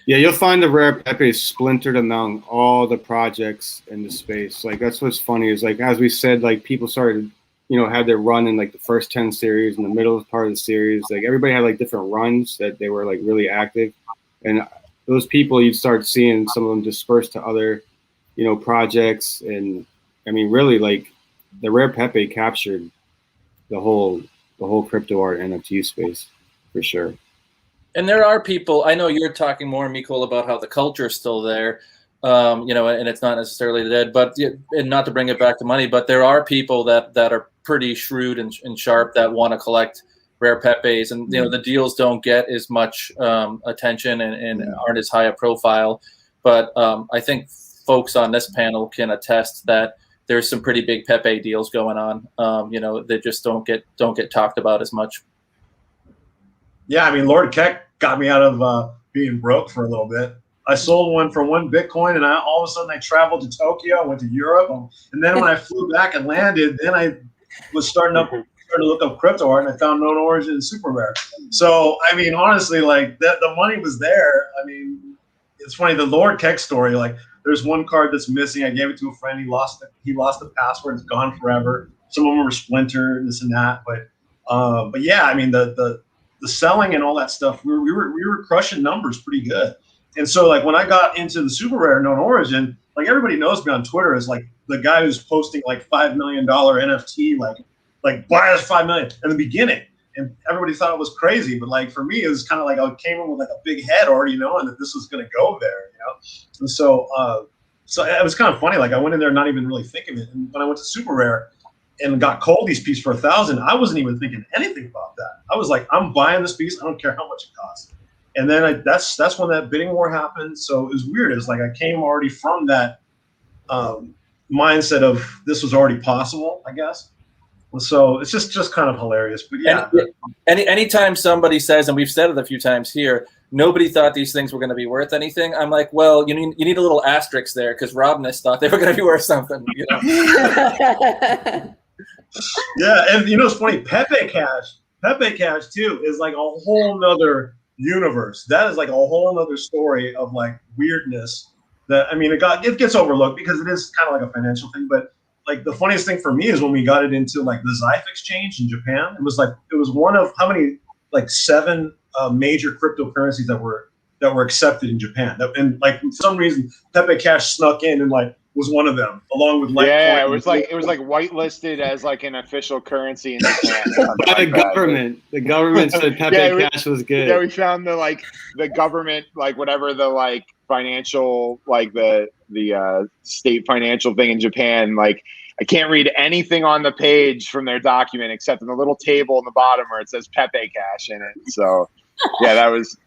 Yeah, you'll find the rare Pepe splintered among all the projects in the space. Like, that's what's funny is, like, as we said, like, people started, had their run in like the first 10 series, in the middle part of the series. Like, everybody had like different runs that they were like really active, and those people, you'd start seeing some of them dispersed to other, projects. And I mean, really, like, the rare Pepe captured the whole crypto art NFT space for sure. And there are people, I know you're talking more, Mikola, about how the culture is still there, and it's not necessarily dead, but, and not to bring it back to money, but there are people that are pretty shrewd and sharp that want to collect rare Pepes, and, the deals don't get as much attention and aren't as high a profile. But I think folks on this panel can attest that there's some pretty big Pepe deals going on, that just don't get talked about as much. Yeah, I mean, Lord Keck got me out of being broke for a little bit. I sold one for 1 Bitcoin, and all of a sudden I traveled to Tokyo. I went to Europe, and then when I flew back and landed, then I was starting to look up crypto art, and I found Known Origin super rare. So, I mean, honestly, like, the money was there. I mean, it's funny, the Lord Keck story. Like, there's one card that's missing. I gave it to a friend. He lost the password. It's gone forever. Some of them were splintered, this and that. But yeah, I mean, the selling and all that stuff, we were crushing numbers pretty good. And so, like, when I got into the super rare Known Origin, like, everybody knows me on Twitter as like the guy who's posting like $5 million NFT, like buy us 5 million in the beginning. And everybody thought it was crazy, but like for me, it was kind of like I came in with like a big head already knowing that this was going to go there, And so it was kind of funny. Like, I went in there not even really thinking it. And when I went to super rare and got Coldie's piece for $1,000, I wasn't even thinking anything about that. I was like, I'm buying this piece. I don't care how much it costs. And then that's when that bidding war happened. So it was weird. It was like I came already from that mindset of this was already possible, I guess. So it's just kind of hilarious. But yeah. Anytime somebody says, and we've said it a few times here, nobody thought these things were going to be worth anything, I'm like, well, you need a little asterisk there, because Robness thought they were going to be worth something. Yeah, and it's funny, Pepe Cash too is like a whole nother universe. That is like a whole nother story of like weirdness that, I mean, it gets overlooked because it is kind of like a financial thing. But like the funniest thing for me is when we got it into like the Xife exchange in Japan. It was one of how many, like 7 major cryptocurrencies that were accepted in Japan. And like for some reason, Pepe Cash snuck in and like was one of them, along with Litecoin. Yeah, it was like whitelisted as like an official currency in Japan. By the government. The government said Pepe Cash was good. Yeah, we found the government, like whatever the like financial, like the state financial thing in Japan. Like, I can't read anything on the page from their document except in the little table in the bottom where it says Pepe Cash in it. So yeah, that was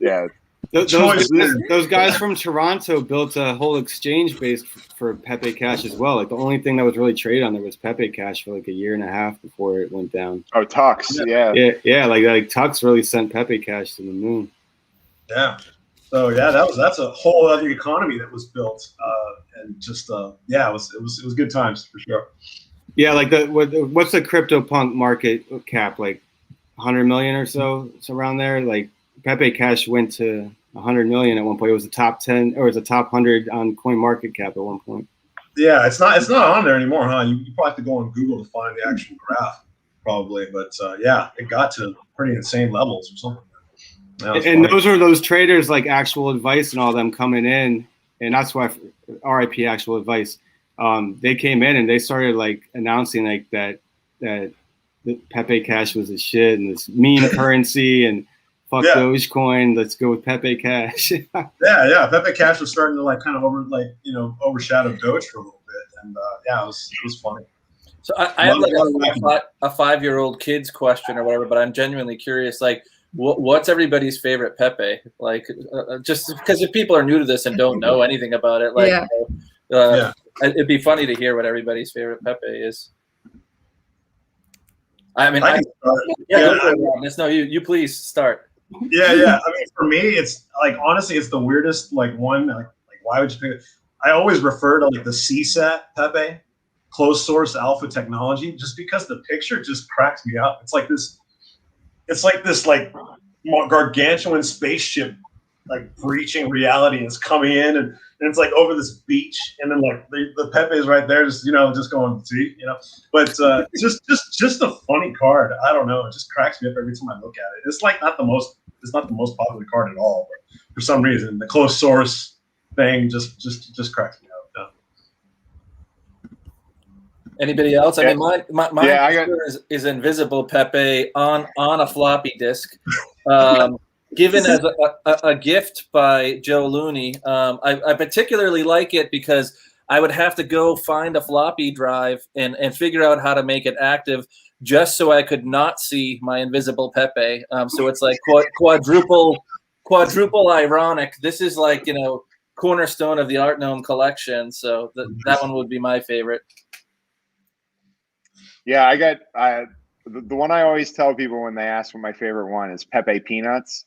Those guys from Toronto built a whole exchange base for Pepe Cash as well. Like, the only thing that was really traded on there was Pepe Cash for like a year and a half before it went down. Oh, Tux, yeah. Like Tux really sent Pepe Cash to the moon. Yeah. So yeah, that's a whole other economy that was built, and just it was good times for sure. Yeah, like what's the CryptoPunk market cap, like 100 million or so? It's around there. Like, Pepe Cash went to 100 million at one point. It was the top 10 or it was the top 100 on CoinMarketCap at one point. Yeah, it's not on there anymore, huh? You probably have to go on Google to find the actual graph, probably. But yeah, it got to pretty insane levels or something. And those are those traders like Actual Advice and all them coming in, and that's why RIP Actual Advice. They came in and they started like announcing like that the Pepe Cash was a shit and this meme currency and fuck Dogecoin. Let's go with Pepe Cash. yeah. Pepe Cash was starting to like kind of overshadow Doge for a little bit, and it was funny. So I have like a 5-year-old kid's question or whatever, but I'm genuinely curious. Like, what's everybody's favorite Pepe? Like, just because if people are new to this and don't know anything about it, like, it'd be funny to hear what everybody's favorite Pepe is. I mean, you please start. Yeah. I mean, for me, it's like, honestly, it's the weirdest like one. Like why would you pick it? I always refer to like the CSAT Pepe, closed source alpha technology, just because the picture just cracks me up. It's like this it's like this like gargantuan spaceship like breaching reality and it's coming in and it's like over this beach and then like the Pepe is right there just just going see but just a funny card. I don't know, it just cracks me up every time I look at it. It's not the most popular card at all, but for some reason the close source thing just cracks me up. Anybody else? I mean, my is Invisible Pepe on a floppy disk, given as a gift by Joe Looney. I particularly like it because I would have to go find a floppy drive and figure out how to make it active just so I could not see my Invisible Pepe. So it's like quadruple ironic. This is like, cornerstone of the Art Gnome collection. So that one would be my favorite. Yeah, I got the one I always tell people when they ask what my favorite one is Pepe Peanuts.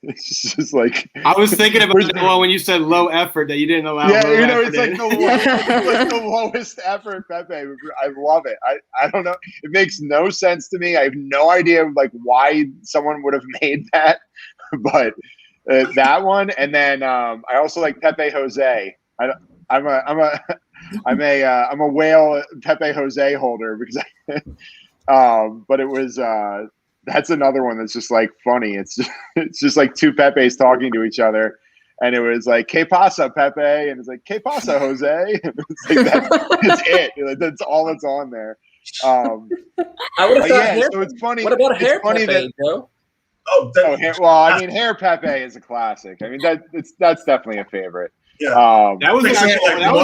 It's just like I was thinking about the one when you said low effort that you didn't allow. Yeah, it's like the lowest effort Pepe. I love it. I don't know. It makes no sense to me. I have no idea like why someone would have made that, but that one. And then I also like Pepe Jose. I'm a whale Pepe Jose holder because but it was that's another one that's just like funny. It's just like two Pepes talking to each other, and it was like "Que pasa, Pepe?" and it's like "Que pasa, Jose?" And it's like that's it. Like, that's all that's on there. I would have thought so it's funny. What about Hair funny Pepe, Joe? Hair Pepe is a classic. I mean that's definitely a favorite. Yeah, that was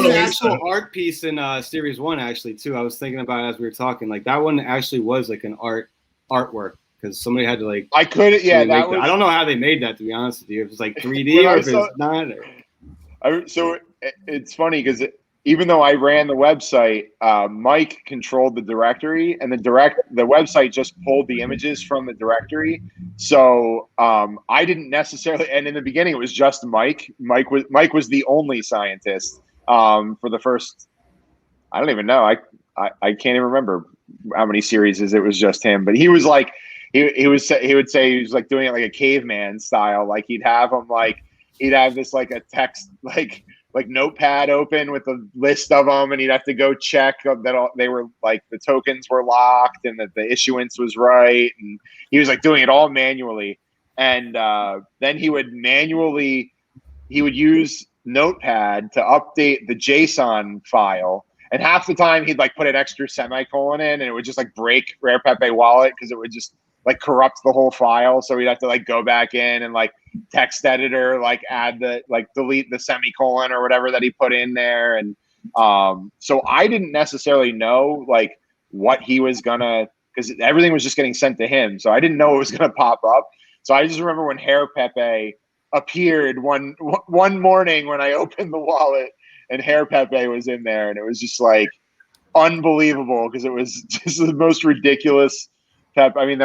an actual art piece in Series 1 actually too. I was thinking about it as we were talking. Like that one actually was like an artwork because somebody had to like. I couldn't. Yeah, that was. I don't know how they made that, to be honest with you. If it's like 3D or if it's not. So it's funny because even though I ran the website, Mike controlled the directory, and the website just pulled the images from the directory. So I didn't necessarily. And in the beginning, it was just Mike. Mike was the only scientist for the first. I don't even know. I can't even remember how many series it was just him. But he was like, he would say he was like doing it like a caveman style. Like he'd have this like a text like notepad open with a list of them, and he'd have to go check that they were like the tokens were locked and that the issuance was right, and he was like doing it all manually. And then he would use Notepad to update the JSON file, and half the time he'd like put an extra semicolon in, and it would just like break Rare Pepe Wallet because it would just like corrupt the whole file. So we'd have to like go back in and like text editor, like add delete the semicolon or whatever that he put in there. And so I didn't necessarily know like what he was gonna, because everything was just getting sent to him. So I didn't know it was gonna pop up. So I just remember when Hair Pepe appeared one morning when I opened the wallet and Hair Pepe was in there, and it was just like unbelievable because it was just the most ridiculous Pep. I mean,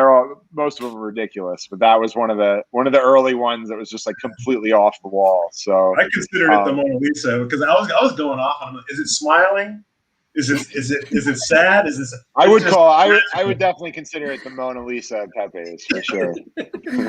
most of them are ridiculous, but that was one of the early ones that was just like completely off the wall. So I considered it the Mona Lisa because I was going off on it. Is it smiling? Is it sad? I would definitely consider it the Mona Lisa Pepe for sure.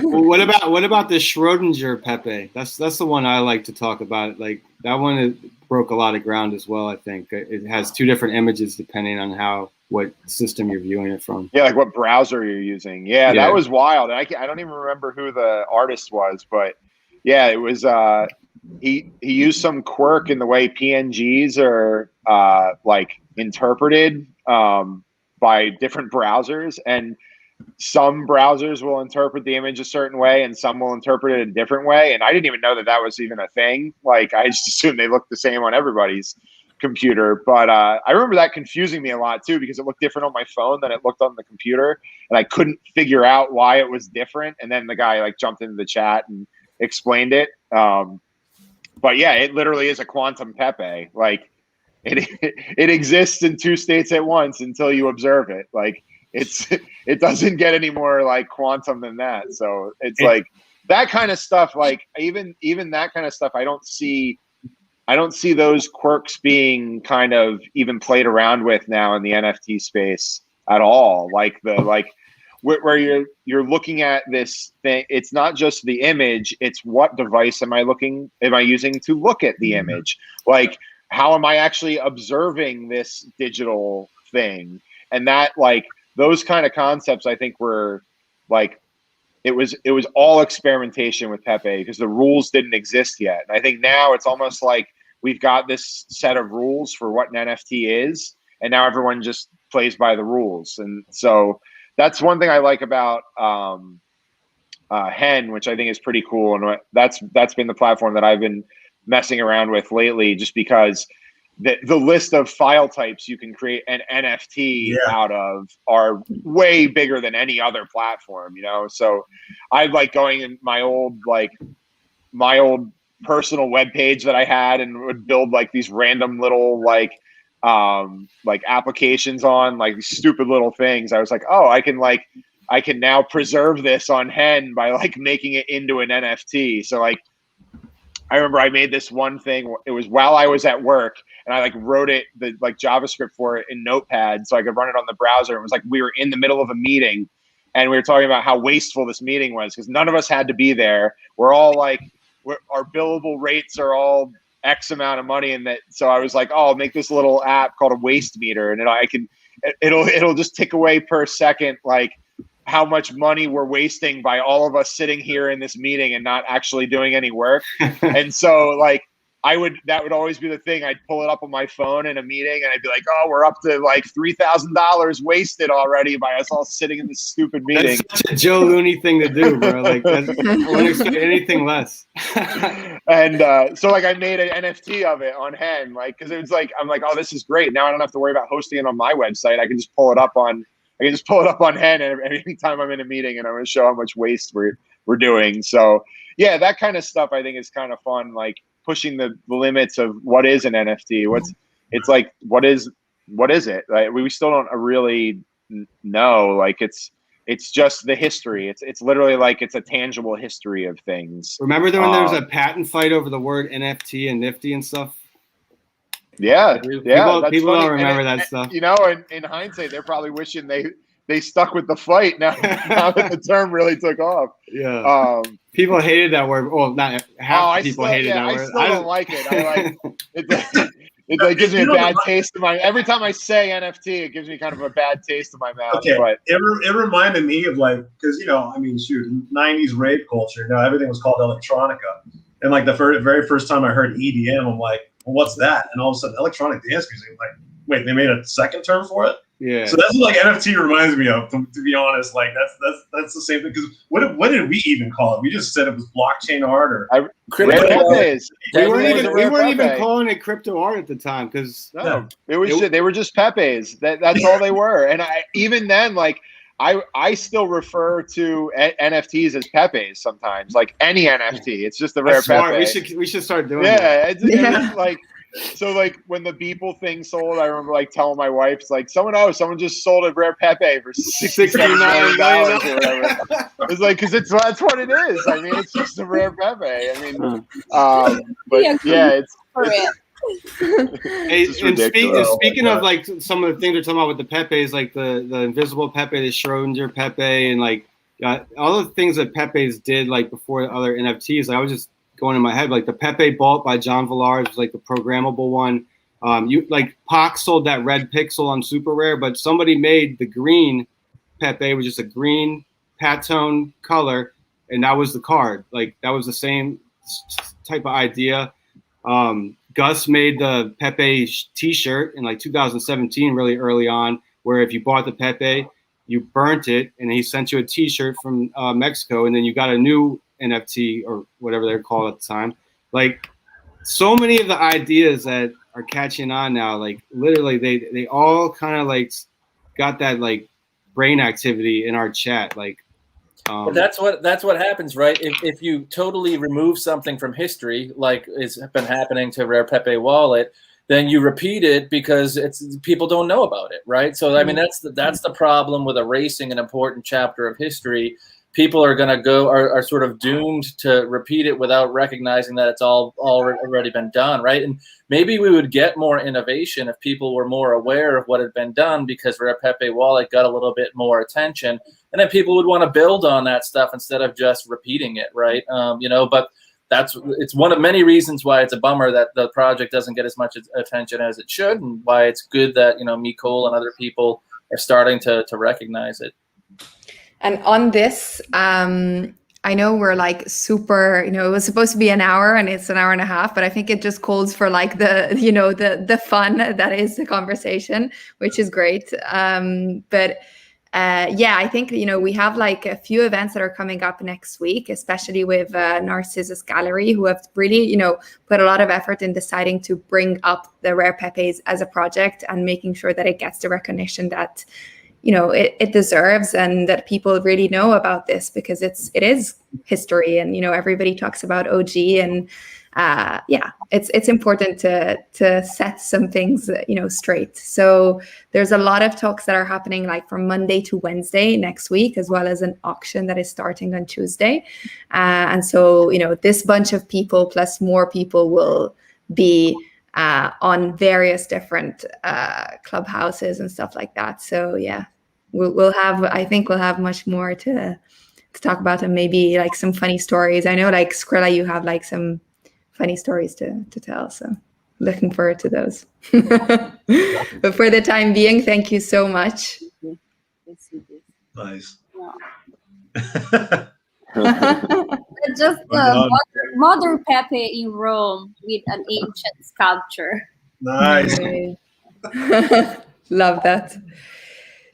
Well, what about the Schrodinger Pepe? That's the one I like to talk about. Like that one broke a lot of ground as well. I think it has two different images depending on what system you're viewing it from. Yeah, like what browser you're using. Yeah, that was wild. I don't even remember who the artist was, but yeah, it was. He used some quirk in the way PNGs are like interpreted by different browsers, and some browsers will interpret the image a certain way and some will interpret it a different way. And I didn't even know that was even a thing. Like I just assumed they looked the same on everybody's computer. But I remember that confusing me a lot too, because it looked different on my phone than it looked on the computer, and I couldn't figure out why it was different. And then the guy like jumped into the chat and explained it. But yeah, it literally is a quantum Pepe. Like it exists in two states at once until you observe it. Like it doesn't get any more like quantum than that. So it's like that kind of stuff. Like even that kind of stuff, I don't see those quirks being kind of even played around with now in the NFT space at all. Like where you're looking at this thing. It's not just the image, it's what device am I using to look at the image? Like, how am I actually observing this digital thing? And that, like, those kind of concepts, I think, were like, it was all experimentation with Pepe because the rules didn't exist yet. And I think now it's almost like we've got this set of rules for what an NFT is, and now everyone just plays by the rules. And so that's one thing I like about Hen, which I think is pretty cool. And that's been the platform that I've been messing around with lately, just because the list of file types you can create an NFT out of are way bigger than any other platform, you know? So I like going in my old personal web page that I had and would build like these random little like applications on like these stupid little things. I was like, oh, I can now preserve this on Hen by like making it into an NFT. So like, I remember I made this one thing. It was while I was at work, and I like wrote the JavaScript for it in Notepad so I could run it on the browser. It was like we were in the middle of a meeting, and we were talking about how wasteful this meeting was because none of us had to be there. We're all like, our billable rates are all X amount of money, and that. So I was like, oh, I'll make this little app called a waste meter, and it'll just tick away per second like how much money we're wasting by all of us sitting here in this meeting and not actually doing any work. And so like that would always be the thing. I'd pull it up on my phone in a meeting and I'd be like, oh, we're up to like $3,000 wasted already by us all sitting in this stupid meeting. That's such a Joe Looney thing to do, bro. Like I wouldn't expect anything less. And so like I made an NFT of it on Hen, like, cause it was like, I'm like, oh, this is great. Now I don't have to worry about hosting it on my website. I can just pull it up on Hen anytime I'm in a meeting and I'm going to show how much waste we're doing. So yeah, that kind of stuff I think is kind of fun, like pushing the limits of what is an NFT. It's like, what is it? Like, we still don't really know. Like it's just the history. It's literally like it's a tangible history of things. Remember when there was a patent fight over the word NFT and Nifty and stuff? Yeah. People don't remember that stuff. You know, in hindsight, they're probably wishing they stuck with the fight now that the term really took off. Yeah. People hated that word. Well, not half people hated that word. I still don't like it. I like it. It like gives me a bad taste in my. Every time I say NFT, it gives me kind of a bad taste in my mouth. Okay, but it reminded me of like, because I mean, shoot, 90s rave culture. Everything was called electronica, and like the very first time I heard EDM, I'm like, well, what's that? And all of a sudden, electronic dance music. I'm like, wait, they made a second term for it? Yeah. So that's what like NFT reminds me of. To be honest, like that's the same thing. Because what did we even call it? We just said it was blockchain art or crypto art. We weren't even calling it crypto art at the time because they were just Pepe's. That's all they were. And even then, like I still refer to NFTs as Pepe's sometimes. Like any NFT, it's just a rare Pepe. We should start doing that. It's like. So like when the Beeple thing sold, I remember like telling my wife, it's like someone just sold a rare Pepe for $69 million or whatever. It's like because that's what it is. I mean, it's just a rare Pepe. I mean, but yeah, it's hey, and speaking of like some of the things we're talking about with the Pepes, like the invisible Pepe, the Schrodinger Pepe, and like all the things that Pepes did like before the other NFTs. Like, I was just going in my head, like the Pepe Vault by John Villars was like the programmable one. Pac sold that red pixel on Super Rare, but somebody made the green Pepe, which is a green Pantone color, and that was the card. Like that was the same type of idea. Gus made the Pepe T-shirt in like 2017, really early on, where if you bought the Pepe, you burnt it, and he sent you a T-shirt from Mexico, and then you got a new NFT or whatever they're called at the time. Like so many of the ideas that are catching on now, like literally they all kind of like got that like brain activity in our chat. Like but that's what happens, right? If you totally remove something from history, like it's been happening to Rare Pepe Wallet, then you repeat it because people don't know about it, right? So I mean that's the problem with erasing an important chapter of history. people are going to are sort of doomed to repeat it without recognizing that it's all already been done, right? And maybe we would get more innovation if people were more aware of what had been done, because Rare Pepe Wallet got a little bit more attention, and then people would want to build on that stuff instead of just repeating it, right? But it's one of many reasons why it's a bummer that the project doesn't get as much attention as it should, and why it's good that Nicole and other people are starting to recognize it. And on this, I know we're like super, it was supposed to be an hour and it's an hour and a half, but I think it just calls for like the fun that is the conversation, which is great. I think, we have like a few events that are coming up next week, especially with Narcissus Gallery, who have really, put a lot of effort in deciding to bring up the Rare Pepes as a project and making sure that it gets the recognition that, it deserves, and that people really know about this, because it is history, and, everybody talks about OG, and it's important to set some things, straight. So there's a lot of talks that are happening like from Monday to Wednesday next week, as well as an auction that is starting on Tuesday. And so, this bunch of people plus more people will be on various different clubhouses and stuff like that. So yeah, we'll have much more to talk about, and maybe like some funny stories. I know like Skrilla, you have like some funny stories to tell, so looking forward to those. But for the time being, thank you so much. Nice. Just Mother Pepe in Rome with an ancient sculpture. Nice. Love that.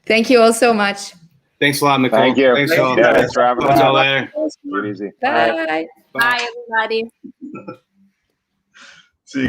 Thank you all so much. Thanks a lot, Nicole. Thank you. Thanks all. Thanks for having us. Talk to y'all later. Get easy. Bye. Bye everybody.